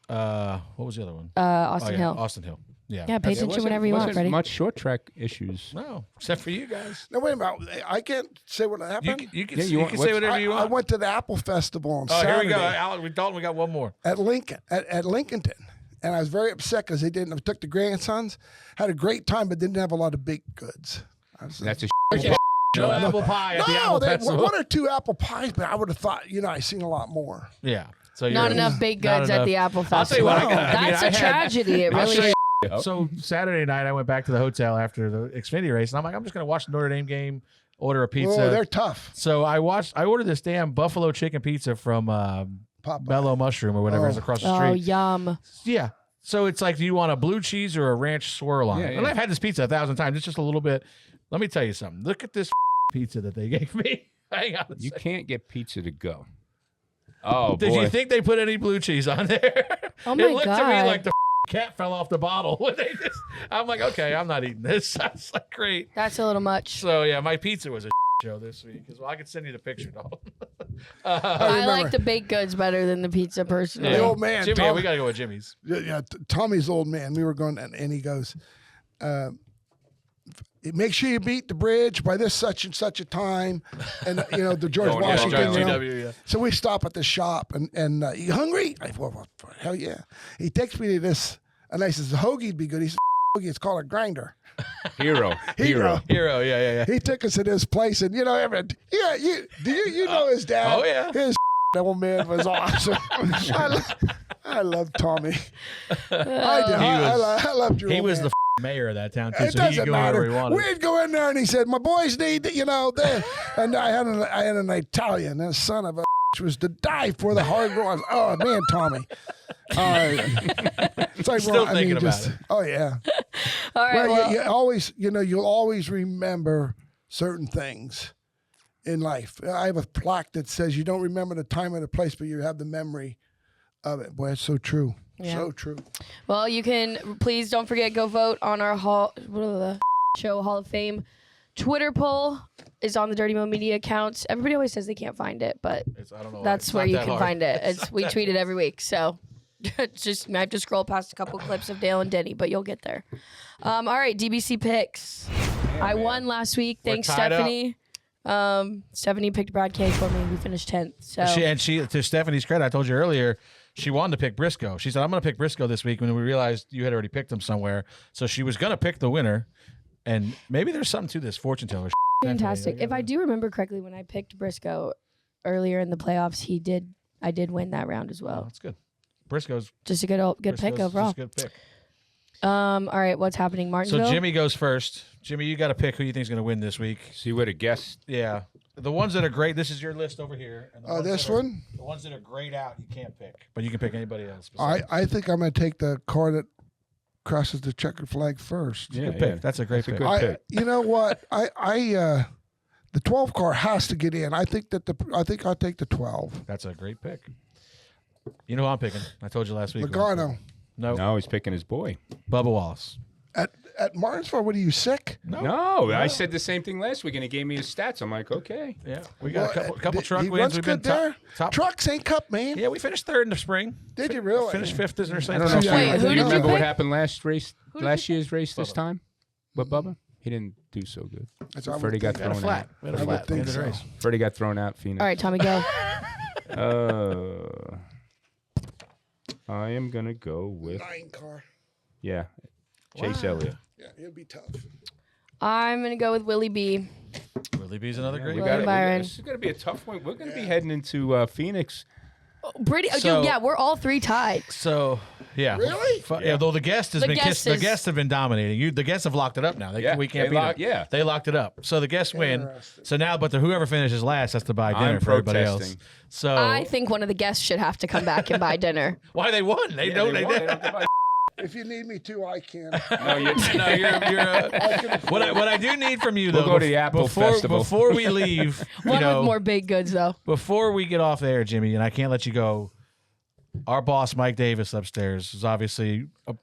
What was the other one? Austin Hill. Austin Hill. Yeah. Yeah, pay attention whenever you want, Freddie. Much short track issues. No, except for you guys. No, wait a minute. I can't say what happened. You can say whatever you want. I went to the Apple Festival on Here Saturday. we go. Dalton, we got one more. At Lincoln, at Lincolnton. And I was very upset because they didn't. I took the grandsons, had a great time, but didn't have a lot of baked goods. That's a No apple pie at the Apple they Festival. one or two apple pies, but I would have thought, I seen a lot more. Yeah. So Not enough baked goods at the Apple Festival. I'll tell you what. That's a tragedy. It really is. So Saturday night, I went back to the hotel after the Xfinity race, and I'm like, I'm just going to watch the Notre Dame game, order a pizza. Oh, they're tough. So I ordered this damn buffalo chicken pizza from Mellow Mushroom or whatever is across the street. Oh, yum. Yeah. So it's like, do you want a blue cheese or a ranch swirl on it? And I've had this pizza 1,000 times. It's just a little bit. Let me tell you something. Look at this pizza that they gave me. Hang on. You can't get pizza to go. Oh, Did boy. you think they put any blue cheese on there? Oh, my It looked to me God. like the cat fell off the bottle. When they just, I'm like, okay, I'm not eating this. That's like great. That's a little much. So yeah, my pizza was a show this week. Well, I could send you the picture, though. I like the baked goods better than the pizza, personally. The old man, Jimmy, Tom- we gotta go with Jimmy's. Yeah, Tommy's old man. We were going, and he goes, make sure you beat the bridge by this such and such a time, and the George Oh, yeah, Washington. GW, yeah. So we stop at the shop, and you hungry? Well, hell yeah. He takes me to this, and I says, hoagie'd be good. He says, hoagie, it's called a grinder. Hero. Yeah. He took us to this place, and you know his dad? Oh, yeah. His old man was awesome. I love Tommy. I do. I loved your He old was man. the mayor of that town too, It so he doesn't could go wherever he matter. wanted. We'd go in there, and he said, "My boys need, and I had an Italian, and son of a was to die for the hard road. Oh man, Tommy. It's like Still thinking about it. Oh yeah. All right. Well, you always, you'll always remember certain things in life. I have a plaque that says you don't remember the time or the place, but you have the memory of it. Boy, it's so true. Yeah. So true. well, you can please don't forget, go vote on our show Hall of Fame Twitter poll is on the Dirty Mo Media accounts. Everybody always says they can't find it, but I don't know. that's It's where not you that can hard. find it. We tweet it every week, so it's just I have to scroll past a couple clips of Dale and Denny, but you'll get there. All right, DBC picks. I won last week. Thanks, tied up. Stephanie. Stephanie picked Brad K for me. We finished 10th. So She to Stephanie's credit, I told you earlier, she wanted to pick Briscoe. She said, I'm going to pick Briscoe this week when we realized you had already picked him somewhere. So she was going to pick the winner. And maybe there's something to this fortune teller. fantastic. If I do remember correctly, when I picked Briscoe earlier in the playoffs, I did win that round as well. That's good. Briscoe's Just a good pick overall. Just a good pick. All right, what's happening, Martinsville? So Jimmy goes first. Jimmy, you got to pick who you think is going to win this week. See what a guess. Yeah. The ones that are great, this is your list over here. And the ones This that are- one? The ones that are grayed out, you can't pick. But you can pick anybody else. I think I'm going to take the car that crosses the checkered flag first. Yeah, Good pick. That's a great pick. good pick. You know what? The 12 car has to get in. I think I'll take the 12. That's a great pick. You know who I'm picking. I told you last week. Logano. No, he's picking his boy. Bubba Wallace. At Martinsville, what are you, sick? No, I said the same thing last week, and he gave me his stats. I'm like, okay. Yeah, we got a couple truck he wins. runs We've good been there. top. Trucks ain't cup, man. Yeah, we finished third in the spring. Did you really? Finished fifth in our I don't know. Yeah, Wait, I who didn't did you remember what pick? happened last year's race this Bubba. time with Bubba? He didn't do so good. That's what I Freddie would got think. thrown flat. out. We had a I would flat. think End of the so. race. Freddie got thrown out. Phoenix. All right, Tommy, go. I am gonna go with 9 car. Chase Elliott. Yeah, it'll be tough. I'm going to go with Willie B. Willie B's another great got it. guy. Byron. This is going to be a tough one. We're going to be heading into Phoenix. Dude, yeah, we're all 3 tied. So, yeah. Really? Yeah, though the guest has The been guest the is- guests have been dominating. The guests have locked it up now. We can't beat them. Yeah. They locked it up. So the guests win. Interesting. So now, but whoever finishes last has to buy dinner I'm for everybody else. protesting. So I think one of the guests should have to come back and buy dinner. why they won? They know they won. did. They don't have to buy- If you need me to, I can. No, you're What I do need from you We'll though, go to the Apple Festival. before we leave, One with more baked goods, though. before we get off there, Jimmy, and I can't let you go. Our boss, Mike Davis, upstairs is obviously a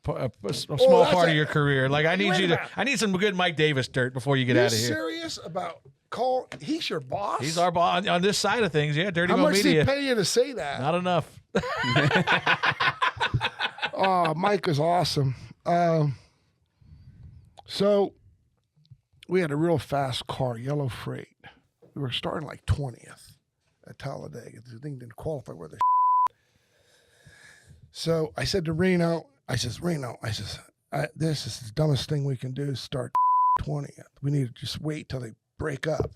small that's part of a- your career. Like I need Wait a you to, minute. I need some good Mike Davis dirt before you get You out of here. serious about Cole? He's your boss? He's our boss on this side of things. Yeah, Dirty How Mo much did Media. he pay you to say that? Not enough. Oh, Mike is awesome. So we had a real fast car, yellow freight. We were starting like 20th at Talladega. The thing didn't qualify worth a So I said to Reno, this is the dumbest thing we can do is start 20th. We need to just wait till they break up.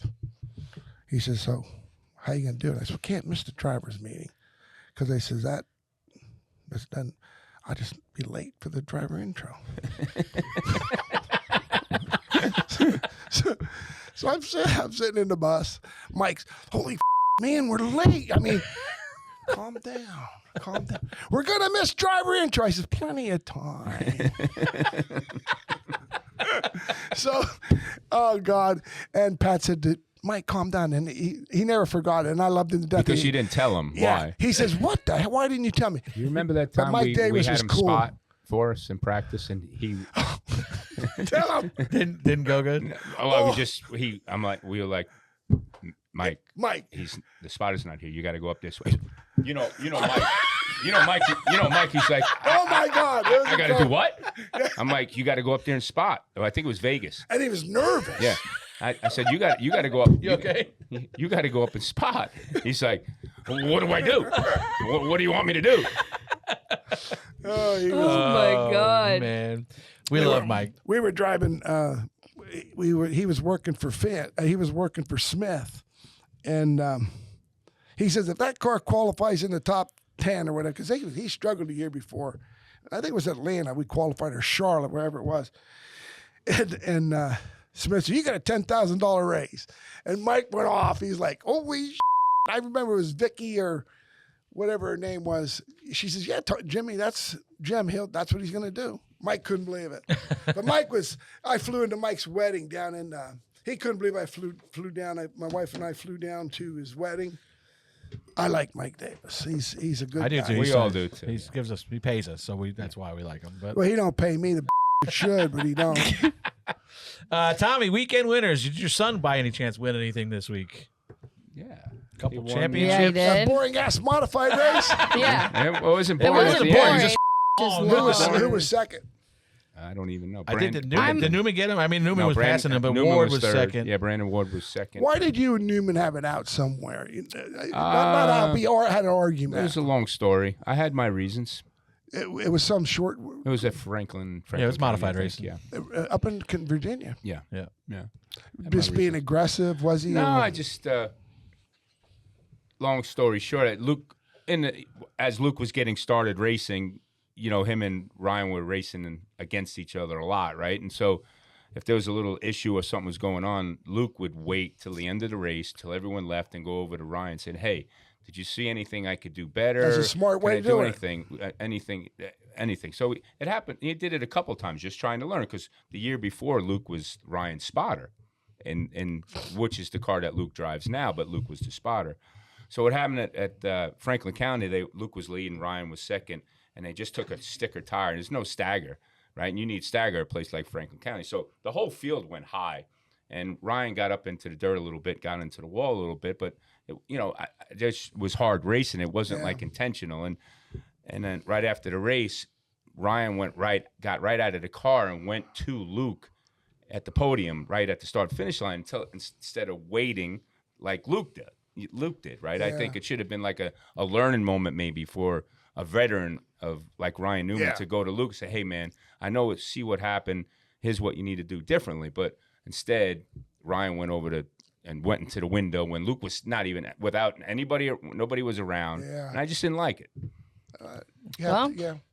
He says, so how you going to do it? I said, we can't miss the driver's meeting. Because I says, that's done. I'll just be late for the driver intro. so I'm sitting in the bus. Mike's, holy man, we're late. I mean, calm down. We're going to miss driver intro. I says, plenty of time. So, oh, God. And Pat said to Mike, calm down. And he never forgot it. And I loved him to death. Because you didn't tell him Yeah. why. He says, what the hell? Why didn't you tell me? You remember that But time Mike we Davis had was him cool. spot for us in practice, and he Tell him. Didn't go good. we were like, Mike, he's the spotter's not here. You got to go up this way. You know, Mike. He's like, Oh, my God. It was I got to do what? I'm like, you got to go up there and spot. Oh, I think it was Vegas. And he was nervous. Yeah. I said, you got to go up. You okay? You got to go up and spot. He's like, well, what do I do? What do you want me to do? Oh, he was, Oh, my God. Man, we love Mike. we were driving. He was working for he was working for Smith, and he says if that car qualifies in the top 10 or whatever, because he struggled the year before. I think it was Atlanta. We qualified, or Charlotte, wherever it was. And Smith said, you got a $10,000 raise. And Mike went off. He's like, holy shit. I remember it was Vicky or whatever her name was. She says, yeah, Jimmy, that's Jim Hill. That's what he's going to do. Mike couldn't believe it. But I flew into Mike's wedding down in, he couldn't believe I flew down. My wife and I flew down to his wedding. I like Mike Davis. He's a good I do guy. too. We He's all nice. do too. He pays us, so that's why we like him. But Well, he don't pay me. The should, but he don't. Tommy, weekend winners. Did your son by any chance win anything this week? Yeah. Couple won. championships. Yeah, he That did. boring ass modified race. Yeah. It wasn't It boring. wasn't at the end. boring. Just Who was second? I don't even know. I did. Did Newman get him? I mean, Newman No, was passing him, but Newman Ward was third. second. Yeah, Brandon Ward was second. Why did you and Newman have it out somewhere? Not out. We had an It argument. was a long story. I had my reasons. It was some short It was at Franklin. Yeah, it was County, modified I think. racing. Yeah, up in Virginia. yeah, Yeah. yeah. Had Just my being reasons. aggressive, was he? No, or- I just. Long story short, Luke, as Luke was getting started racing, him and Ryan were racing against each other a lot, right? And so, if there was a little issue or something was going on, Luke would wait till the end of the race, till everyone left, and go over to Ryan and say, "Hey, did you see anything I could do better? That's a smart way Can to I do do anything? Anything." So it happened. He did it a couple times, just trying to learn. Because the year before, Luke was Ryan's spotter, and which is the car that Luke drives now, but Luke was the spotter. So what happened at Franklin County? Luke was leading, Ryan was second, and they just took a sticker tire. And there's no stagger, right? And you need stagger at a place like Franklin County. So the whole field went high, and Ryan got up into the dirt a little bit, got into the wall a little bit, but it just was hard racing. It wasn't like intentional. And then right after the race, Ryan got right out of the car and went to Luke at the podium right at the start-finish line instead of waiting like Luke did. Right? Yeah. I think it should have been like a learning moment maybe for a veteran of like Ryan Newman to go to Luke and say, hey, man, I know see what happened. here's what you need to do differently. But instead, Ryan went went into the window when Luke was not even without anybody. Nobody was around, and I just didn't like it.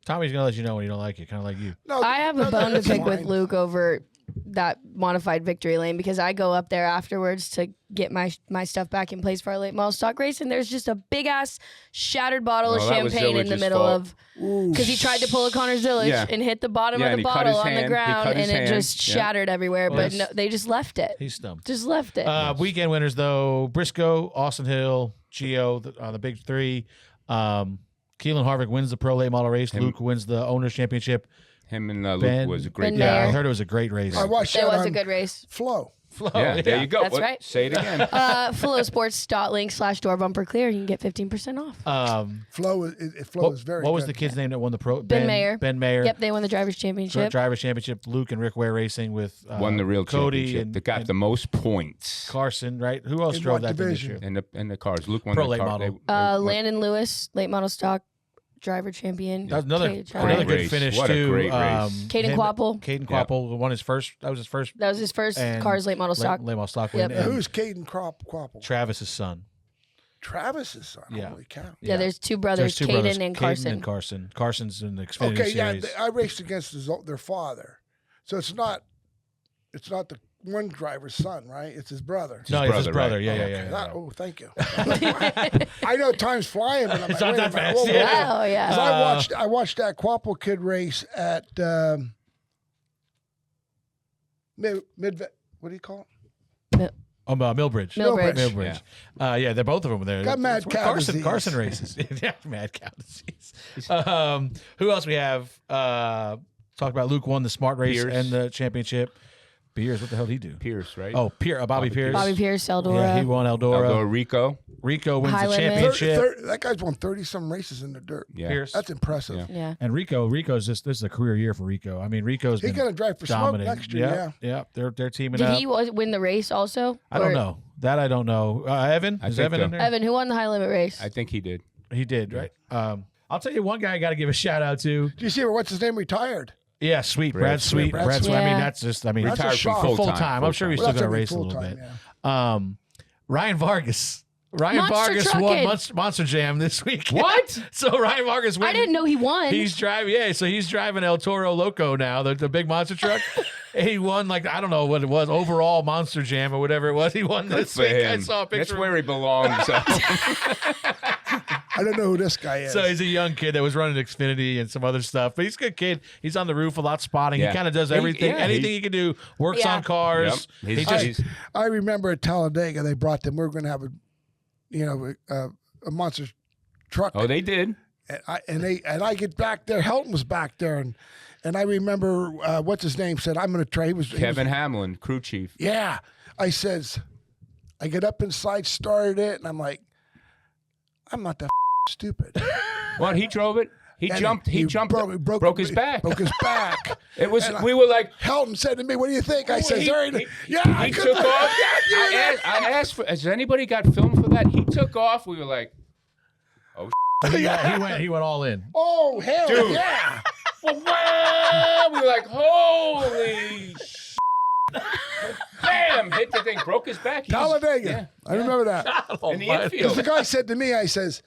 Tommy's gonna let you know when you don't like it, kind of like you. No, I have a bone to pick with Luke over that modified victory lane because I go up there afterwards to get my stuff back in place for our late model stock race, and there's just a big ass shattered bottle of champagne in the middle of because he tried to pull a Connor Zillage and hit the bottom of the bottle on the ground, and it just shattered everywhere. Well, but no, they just left it. He's stumped. Just left it. Weekend winners though: Briscoe, Austin Hill, Gio, the big three. Keelan Harvick wins the pro late model race. Luke wins the owners championship. Him and Luke was a great. Yeah, I heard it was a great race. I watched it was a good race. Flow. Yeah, there you go. That's right. Say it again. FlowSports.link/door bumper clear. You can get 15% off. Flow is very good. What was the kid's name that won the pro? Ben Mayer. Ben Mayer. Yep, they won the drivers' championship. Drivers' championship. Luke and Rick Ware racing with won the real Cody championship. They got the most points. Karsyn, right? Who else drove that division? In the cars. Luke won pro the late car. model. Landon Lewis, late model stock driver champion. That was another good finish what too. A great race. Caden Quapple. Caden Quapple won his first. That was his first. That was his first cars late model stock. Late model stock Yep. win. And who's Caden Quapple? Travis's son. Travis's son. Yeah. Holy cow. Yeah, there's two brothers, Caden and Karsyn. Karsyn's in the Xfinity Okay, series. I raced against their father, so it's not the one driver's son, right? It's his brother. No, it's his brother. Right? Yeah. Oh, thank you. I know time's flying, but I'm It's like, not that fast. Oh, yeah. 'Cause I watched that Quapple kid race at mid. What do you call it? Millbridge. Millbridge. Yeah, they're both of them there. Got mad cow disease. Karsyn races. Yeah, mad cow disease. Who else we have? Talked about Luke won the smart race Pierce. and the championship. Pierce, what the hell did he do? Pierce, right? Oh, Bobby Pierce. Bobby Pierce, Eldora. Yeah, he won Eldora. Rico. Rico wins High the limit. championship. That guy's won 30-some races in the dirt. Yeah. Pierce. That's impressive. Yeah. And Rico's this is a career year for Rico. I mean, Rico's He's been going to drive for Smoke dominating. next year, Yeah, they're teaming Did up. he win the race also? I don't know. That I don't know. Evan? I Is think Evan so. in there? Evan, who won the high limit race? I think he did. He did, right? I'll tell you one guy I got to give a shout out to. Do you see what's his name retired? Yeah, Sweet. Brad Sweet. Brad Brad Sweet. Sweet. I mean, Yeah. that's just, I mean, That's a Retired from shock. full time. I'm sure he's Well, still going to that's race a little full-time, bit. yeah. Ryan Vargas. Ryan Monster Vargas trucking. won Monster Jam this week. What? So Ryan Vargas wins. I didn't know he won. He's driving, so he's driving El Toro Loco now, the big monster truck. He won, like, I don't know what it was, overall Monster Jam or whatever it was. He won this week. I saw a picture. That's of him. where he belongs. I don't know who this guy is. So he's a young kid that was running Xfinity and some other stuff, but he's a good kid. He's on the roof a lot spotting. Yeah. He kind of does everything, anything he can do. Works on cars. Yep. He just I remember at Talladega, they brought them. We were going to have a monster truck. Oh, they did. And I get back there. Helton was back there, and I remember what's his name said, "I'm going to try." He was Kevin Hamlin, crew chief. Yeah, I says, I get up inside, started it, and I'm like, I'm not that stupid. What? He drove it. He And jumped. He jumped. Broke his back. Broke his back. It was. And We were like. Helton said to me, "What do you think?" I said, He "Yeah." He took off. I asked for. Has anybody got film for that? He took off. We were like, oh. he went all in. Oh hell Dude. yeah! Wow! We were like, holy. Bam! Hit the thing. Broke his back. Talladega. I remember that. In the Because infield. the guy said to me, I says,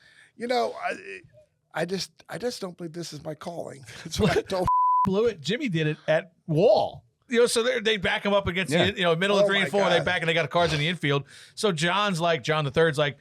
I just don't believe this is my calling. That's what I told. Blew it. Jimmy did it at Wall. So they back him up against the middle of 3 and 4. God. They back and they got cars in the infield. So John the third's like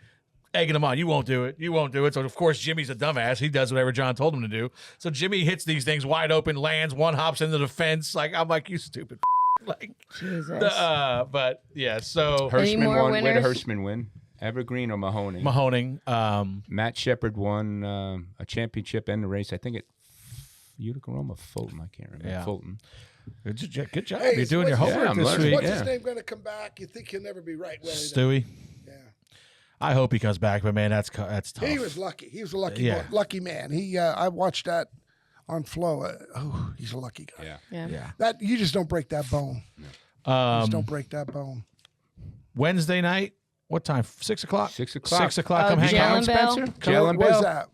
egging him on. You won't do it. You won't do it. So of course Jimmy's a dumbass. He does whatever John told him to do. So Jimmy hits these things wide open, lands, one hops into the fence. Like I'm like, you stupid. Like Jesus. But yeah. So Any Hirschman more won. Where did winners? Hirschman win? Evergreen or Mahoning? Mahoning. Matt Shepard won a championship and the race. I think at Utica Roma, Fulton. I can't remember. Yeah. Fulton. Good job. Hey, You're doing your what's- homework I'm this learning. week. What's Yeah. his name going to come back? You think he'll never be right? Well, Stewie. yeah. I hope he comes back, but man, that's tough. He was lucky. He was a lucky, Yeah. lucky man. He, I watched that on Flow. He's a lucky guy. Yeah. Yeah. That you just don't break that bone. Just don't break that bone. Wednesday night. What time? 6 o'clock. 6 o'clock. 6 o'clock. Oh, Come hang out, Jalen Bell? Spencer. Jalen Where's Bell. that?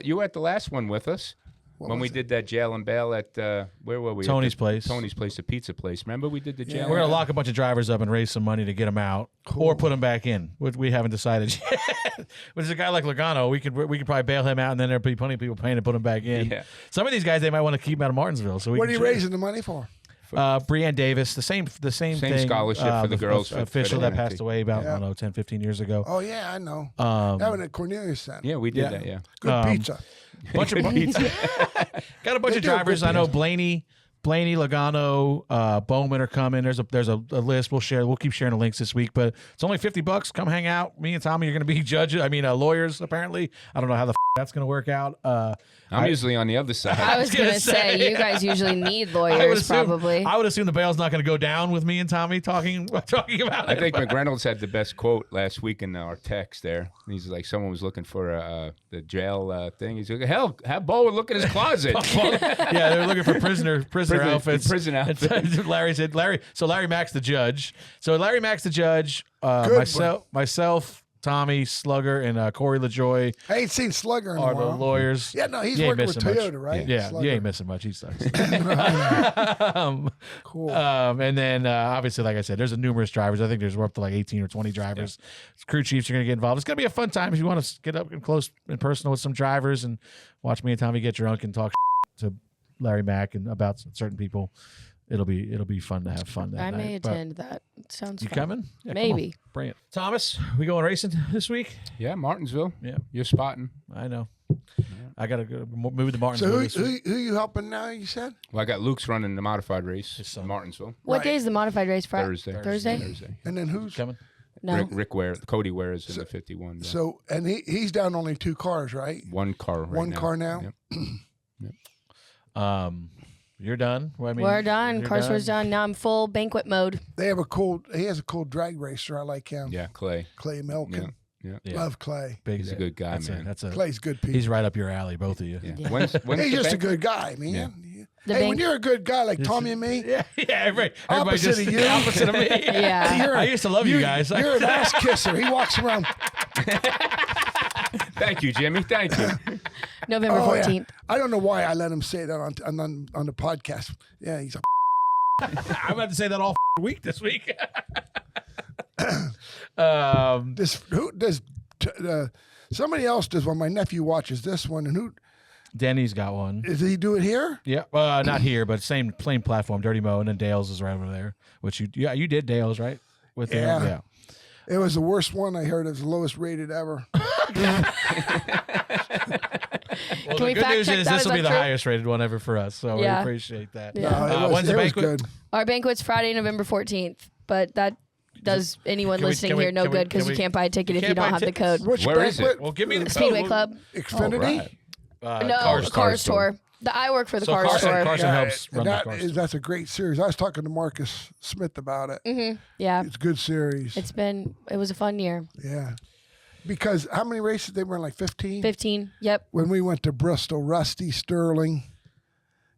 You were at the last one with us. When we did that jail and bail at where were we? Tony's place. Tony's place, the pizza place. Remember we did the jail? We're gonna lock a bunch of drivers up and raise some money to get them out, or put them back in. Which we haven't decided yet. But there's a guy like Logano, we could probably bail him out, and then there'd be plenty of people paying to put him back in. Yeah. Some of these guys they might want to keep out of Martinsville. So what are you raising the money for? Brianne Davis, the same thing. Scholarship for the girls. Official that passed away about I don't know 10, 15 years ago. Oh yeah, I know. That one at Cornelius Center. Yeah, we did that. Yeah. Good pizza. Bunch of got a bunch of drivers. I know Blaney, Logano, Bowman are coming. There's a list. We'll keep sharing the links this week, but it's only $50. Come hang out. Me and Tommy are going to be judges. Lawyers apparently. I don't know how the that's going to work out. I'm usually on the other side. I was going to say, you guys usually need lawyers, probably. I would assume the bail's not going to go down with me and Tommy talking about it. I think McReynolds had the best quote last week in our text there. He's like, someone was looking for the jail thing. He's like, hell, have Bowen look at his closet. Yeah, they're looking for prison outfits. Prison outfits. Larry said, so Larry Mack's the judge. Myself, Tommy, Slugger, and Corey LaJoy. I ain't seen Slugger in a while. Are the lawyers. Yeah, no, he's working with Toyota, much. right? Yeah, Slugger. you ain't missing much. He sucks. Cool. And then, obviously, like I said, there's numerous drivers. I think we're up to like 18 or 20 drivers. Yeah. Crew chiefs are going to get involved. It's going to be a fun time if you want to get up and close and personal with some drivers and watch me and Tommy get drunk and talk to Larry Mack and about certain people. It'll be fun to have fun that I night. may attend that. It sounds You fun. coming? Yeah, Maybe. Bring it. Thomas, we going racing this week? Yeah, Martinsville. Yeah. You're spotting. I know. Yeah. I got to go move to Martinsville. So who you helping now, you said? Well, I got Luke's running the modified race in Martinsville. What day is the modified race? Thursday. Thursday? And then who's coming? No. Rick Cody Ware is in the 51. Yeah. So, and he's down only 2 cars, right? One car right One now. car now? Yep. You're done. Well, We're done. Carson's done. Now I'm full banquet mode. He has a cool drag racer. I like him. Yeah, Clay Milken. Yeah. Love Clay. He's a good guy, man. Clay's good people. He's right up your alley, both of you. Yeah. Yeah. When's He's just a good guy, man. Yeah. Hey, when you're a good guy like Tommy and me, everybody opposite just of you, opposite of me. Yeah. I used to love you guys. You're an ass kisser. He walks around. Thank you, Jimmy. Thank you. November 14th. Yeah. I don't know why I let him say that on the podcast. Yeah, he's a I'm about to say that all week this week. Somebody else does one. My nephew watches this one, and who? Denny's got one. Does he do it here? Yeah, not here, but same platform. Dirty Mo, and then Dale's is right over there. Which you did Dale's right with yeah. Yeah. It was the worst one I heard. It was the lowest rated ever. Well, the good news is this will be the highest rated one ever for us, so we appreciate that. Yeah. When's the banquet? Good. Our banquet's Friday, November 14th, but that does anyone listening here no good because you can't buy a ticket if you don't have the code. Which Where is banquet? it? Well, give me the Speedway code. Club. Xfinity? No, Cars Tour. I work for the Cars Tour. Carson helps run the Cars. That's a great series. I was talking to Marcus Smith about it. Mm-hmm. Yeah. It's a good series. It was a fun year. Yeah. Because how many races they were in, like 15? 15. Yep. When we went to Bristol, Rusty, Sterling,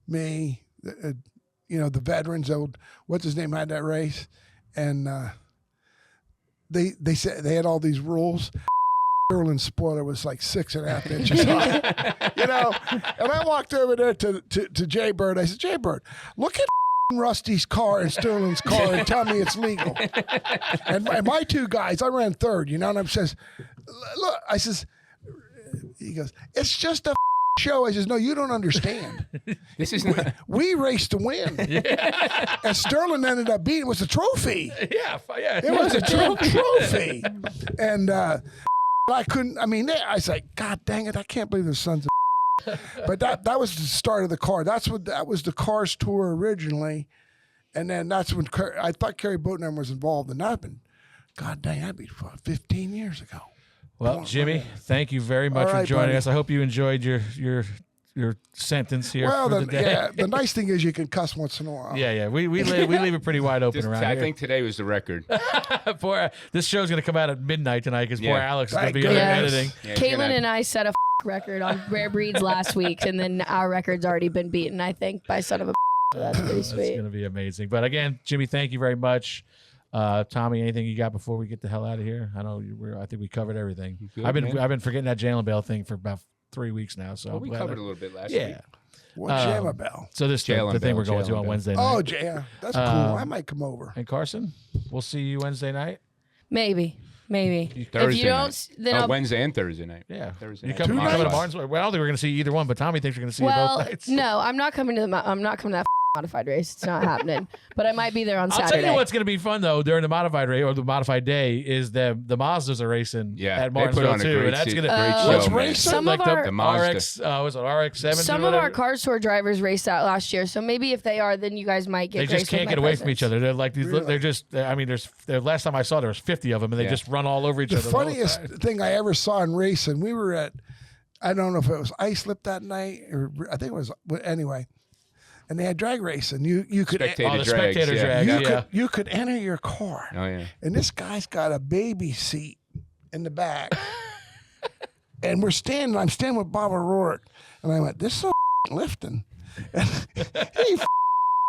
me, the veterans, what's his name, had that race. And they said they had all these rules. Sterling's spoiler was like 6.5 inches high. And I walked over there to Jay Bird. I said, Jay Bird, look at Rusty's car and Sterling's car and tell me it's legal. And my 2 guys, I ran third, and I says, look, I says, he goes, it's just a show. I says, no, you don't understand. This is not. We raced to win. Yeah. And Sterling ended up beating. It was a trophy. Yeah. It was a trophy. And I couldn't. I was like, God dang it! I can't believe the sons of. But that was the start of the car. That was the Cars Tour originally, and then that's when I thought Kerry Boatner was involved, and that'd been, God dang, that'd be 15 years ago. Well, Jimmy, thank you very much for joining us. I hope you enjoyed your sentence here. Well, for the day. the nice thing is you can cuss once in a while. Yeah. We leave it pretty wide open around I here. think today was the record. This show's going to come out at midnight tonight because poor Alex is going to be editing. Yeah, Caitlin and I set a record on Rare Breeds last week, and then our record's already been beaten, I think, by son of a. So that's pretty sweet. It's going to be amazing. But again, Jimmy, thank you very much. Tommy, anything you got before we get the hell out of here? I know I think we covered everything. Good, I've been forgetting that jail and bail thing for about 3 weeks now. So we covered a little bit last week. What's Jamma Bell? So this the thing we're going to on Wednesday night. Oh, yeah, that's cool. I might come over. And Karsyn, we'll see you Wednesday night. Maybe. Thursday if you don't, night. then I'll Wednesday and Thursday night. Yeah, Thursday you night. come to Tomorrow. Martinsville. Well, I don't think we're going to see either one, but Tommy thinks you're going to see well, both nights. no, I'm not coming to that modified race. It's not happening. But I might be there on I'll Saturday. tell you what's going to be fun though during the modified race or the modified day is the Mazdas are racing at they put Martinsville on a too, great and that's going to What's show. racing? Some like of our the RX, was it RX-7? Some of our car store drivers raced out last year, so maybe if they are, then you guys might get. They just can't get away from each other. They're like these. Really? They're just. I mean, last time I saw there was 50 of them, and they just run all over each other. The funniest thing I ever saw in racing, we were at, I don't know if it was Islip that night, or I think it was, anyway. And they had drag racing. You could spectator drag. You could enter your car. Oh yeah. And this guy's got a baby seat in the back. And I'm standing with Bob O'Rourke. And I went, this is so lifting. And he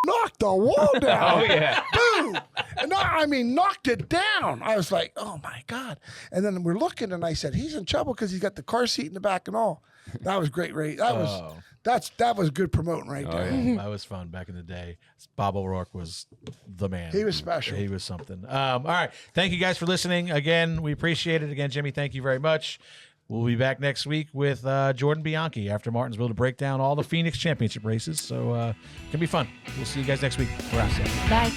knocked the wall down. Oh yeah. Boom. And knocked it down. I was like, oh my God. And then we're looking and I said, he's in trouble because he's got the car seat in the back and all. That was great race. That was good promoting right there. Yeah. That was fun back in the day. Bob O'Rourke was the man. He was special. He was something. All right. Thank you guys for listening. Again, we appreciate it. Again, Jimmy, thank you very much. We'll be back next week with Jordan Bianchi after Martinsville to break down all the Phoenix Championship races. So it can be fun. We'll see you guys next week. We're out. Bye.